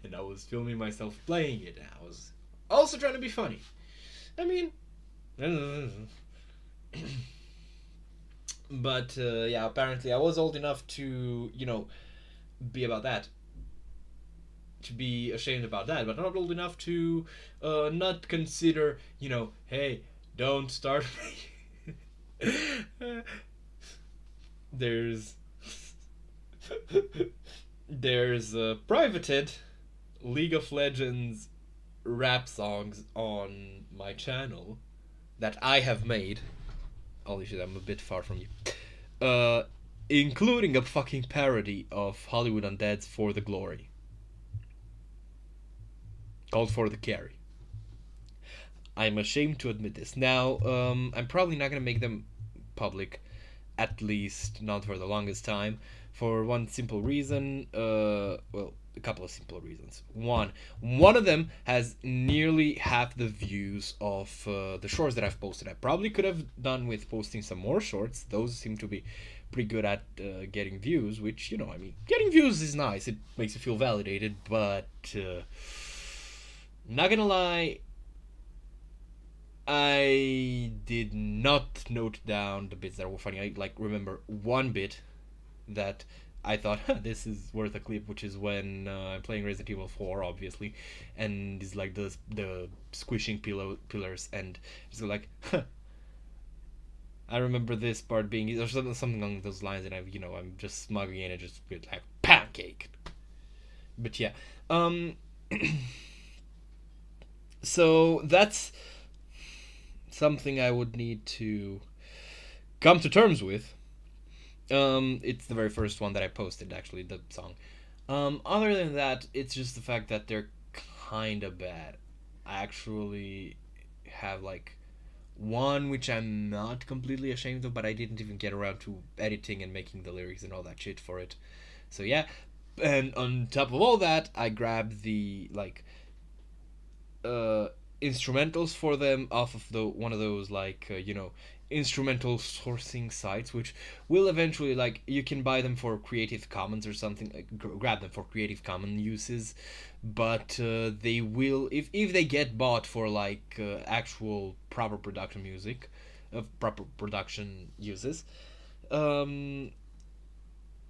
and I was filming myself playing it. And I was also trying to be funny. I mean, but yeah, apparently I was old enough to, you know, be about that. To be ashamed about that, but not old enough to not consider, you know, hey, don't start. there's privated League of Legends rap songs on my channel that I have made. Holy shit, I'm a bit far from you. Including a fucking parody of Hollywood Undead's For the Glory, called For the Carry. I'm ashamed to admit this. Now, I'm probably not gonna make them public, at least not for the longest time, for one simple reason. Well, a couple of simple reasons. One of them has nearly half the views of the shorts that I've posted. I probably could have done with posting some more shorts. Those seem to be pretty good at getting views, which, you know, I mean, getting views is nice. It makes you feel validated, but not gonna lie, I did not note down the bits that were funny. I like remember one bit that I thought, this is worth a clip, which is when I'm playing Resident Evil 4, obviously, and it's like the squishing pillars, and it's like, I remember this part being or something along those lines, and I'm just smuggling in and just like pancake. But yeah, so that's something I would need to come to terms with. It's the very first one that I posted, actually, the song. Other than that, it's just the fact that they're kind of bad. I actually have like one which I'm not completely ashamed of, but I didn't even get around to editing and making the lyrics and all that shit for it. So yeah, and on top of all that, I grabbed the like instrumentals for them off of the one of those instrumental sourcing sites, which will eventually, like, you can buy them for Creative Commons or something, like, grab them for Creative Commons uses, but they will, if they get bought for like actual proper production music, proper production uses,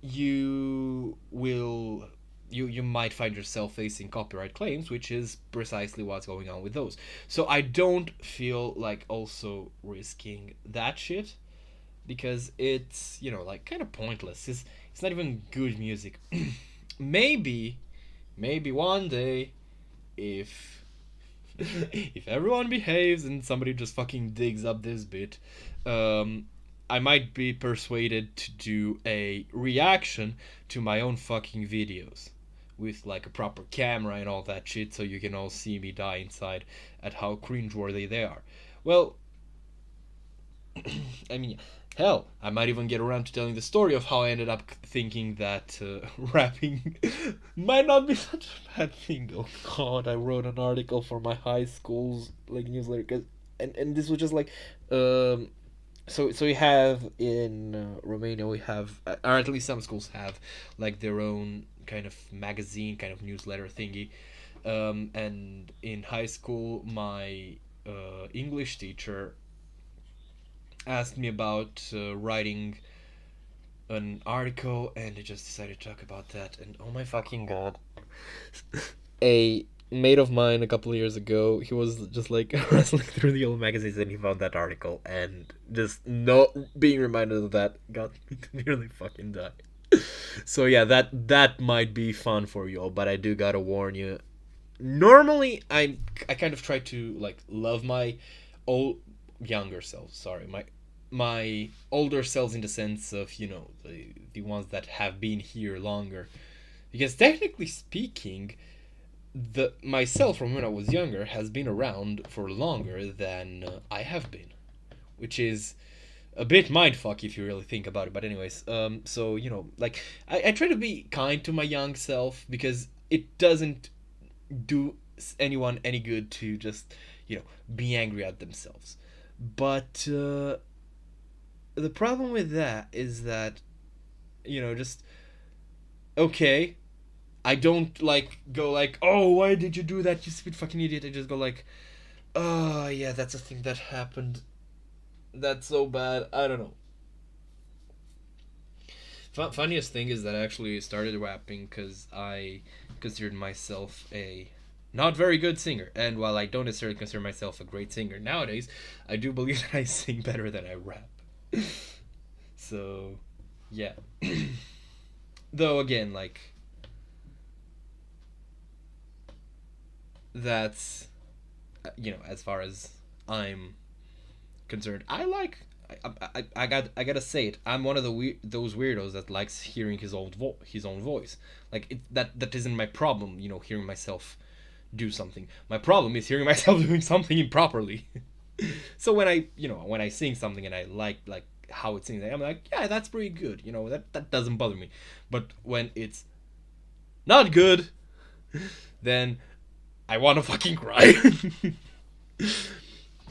you will you might find yourself facing copyright claims, which is precisely what's going on with those. So I don't feel like also risking that shit, because it's, like, kind of pointless. It's not even good music. maybe one day, if if everyone behaves and somebody just fucking digs up this bit, I might be persuaded to do a reaction to my own fucking videos with like a proper camera and all that shit, so you can all see me die inside at how cringeworthy they are. Well, I mean, hell, I might even get around to telling the story of how I ended up thinking that rapping might not be such a bad thing. Oh god, I wrote an article for my high school's like newsletter, and this was just like so we have in Romania, we have, or at least some schools have, like, their own kind of magazine, kind of newsletter thingy. And in high school, my English teacher asked me about writing an article, and I just decided to talk about that. And oh my fucking god, a mate of mine a couple of years ago, he was just like wrestling through the old magazines, and he found that article, and just not being reminded of that got me to nearly fucking die. So yeah, that might be fun for you all, but I do gotta warn you. Normally, I kind of try to like love my old younger selves. Sorry, my older selves, in the sense of, you know, the ones that have been here longer, because technically speaking, the myself from when I was younger has been around for longer than I have been, which is a bit mindfuck if you really think about it. But anyways, so you know, like I try to be kind to my young self, because it doesn't do anyone any good to just, you know, be angry at themselves. But the problem with that is that, you know, just okay, I don't like go like, oh, why did you do that, you stupid fucking idiot. I just go like, oh yeah, that's a thing that happened. That's so bad. I don't know. Funniest thing is that I actually started rapping because I considered myself a not very good singer. And while I don't necessarily consider myself a great singer nowadays, I do believe that I sing better than I rap. So, yeah. Though, again, like, that's, you know, as far as I'm concerned, I like. I gotta say it. I'm one of the those weirdos that likes hearing his own voice. Like that isn't my problem. You know, hearing myself do something. My problem is hearing myself doing something improperly. So when I sing something and I like how it sings, I'm like, yeah, that's pretty good. You know, that doesn't bother me. But when it's not good, then I want to fucking cry.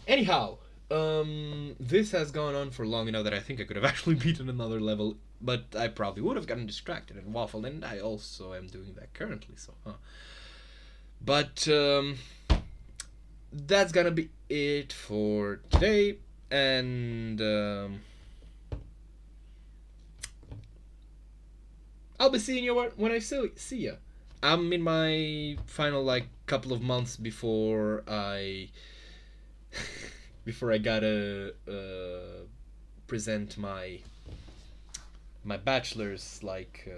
Anyhow, this has gone on for long enough that I think I could have actually beaten another level, but I probably would have gotten distracted and waffled, and I also am doing that currently, so, But, that's gonna be it for today, and, I'll be seeing you when I see ya. I'm in my final, like, couple of months before I gotta present my bachelor's, like,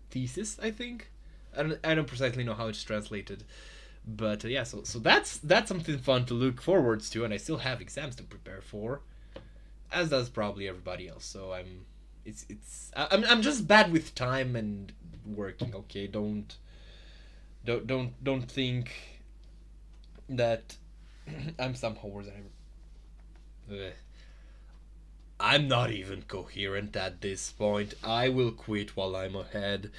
thesis, I think. I don't precisely know how it's translated, but yeah, so that's something fun to look forwards to, and I still have exams to prepare for, as does probably everybody else. So I'm just bad with time and working. Okay, don't think that I'm somehow worse than ever. I'm not even coherent at this point. I will quit while I'm ahead.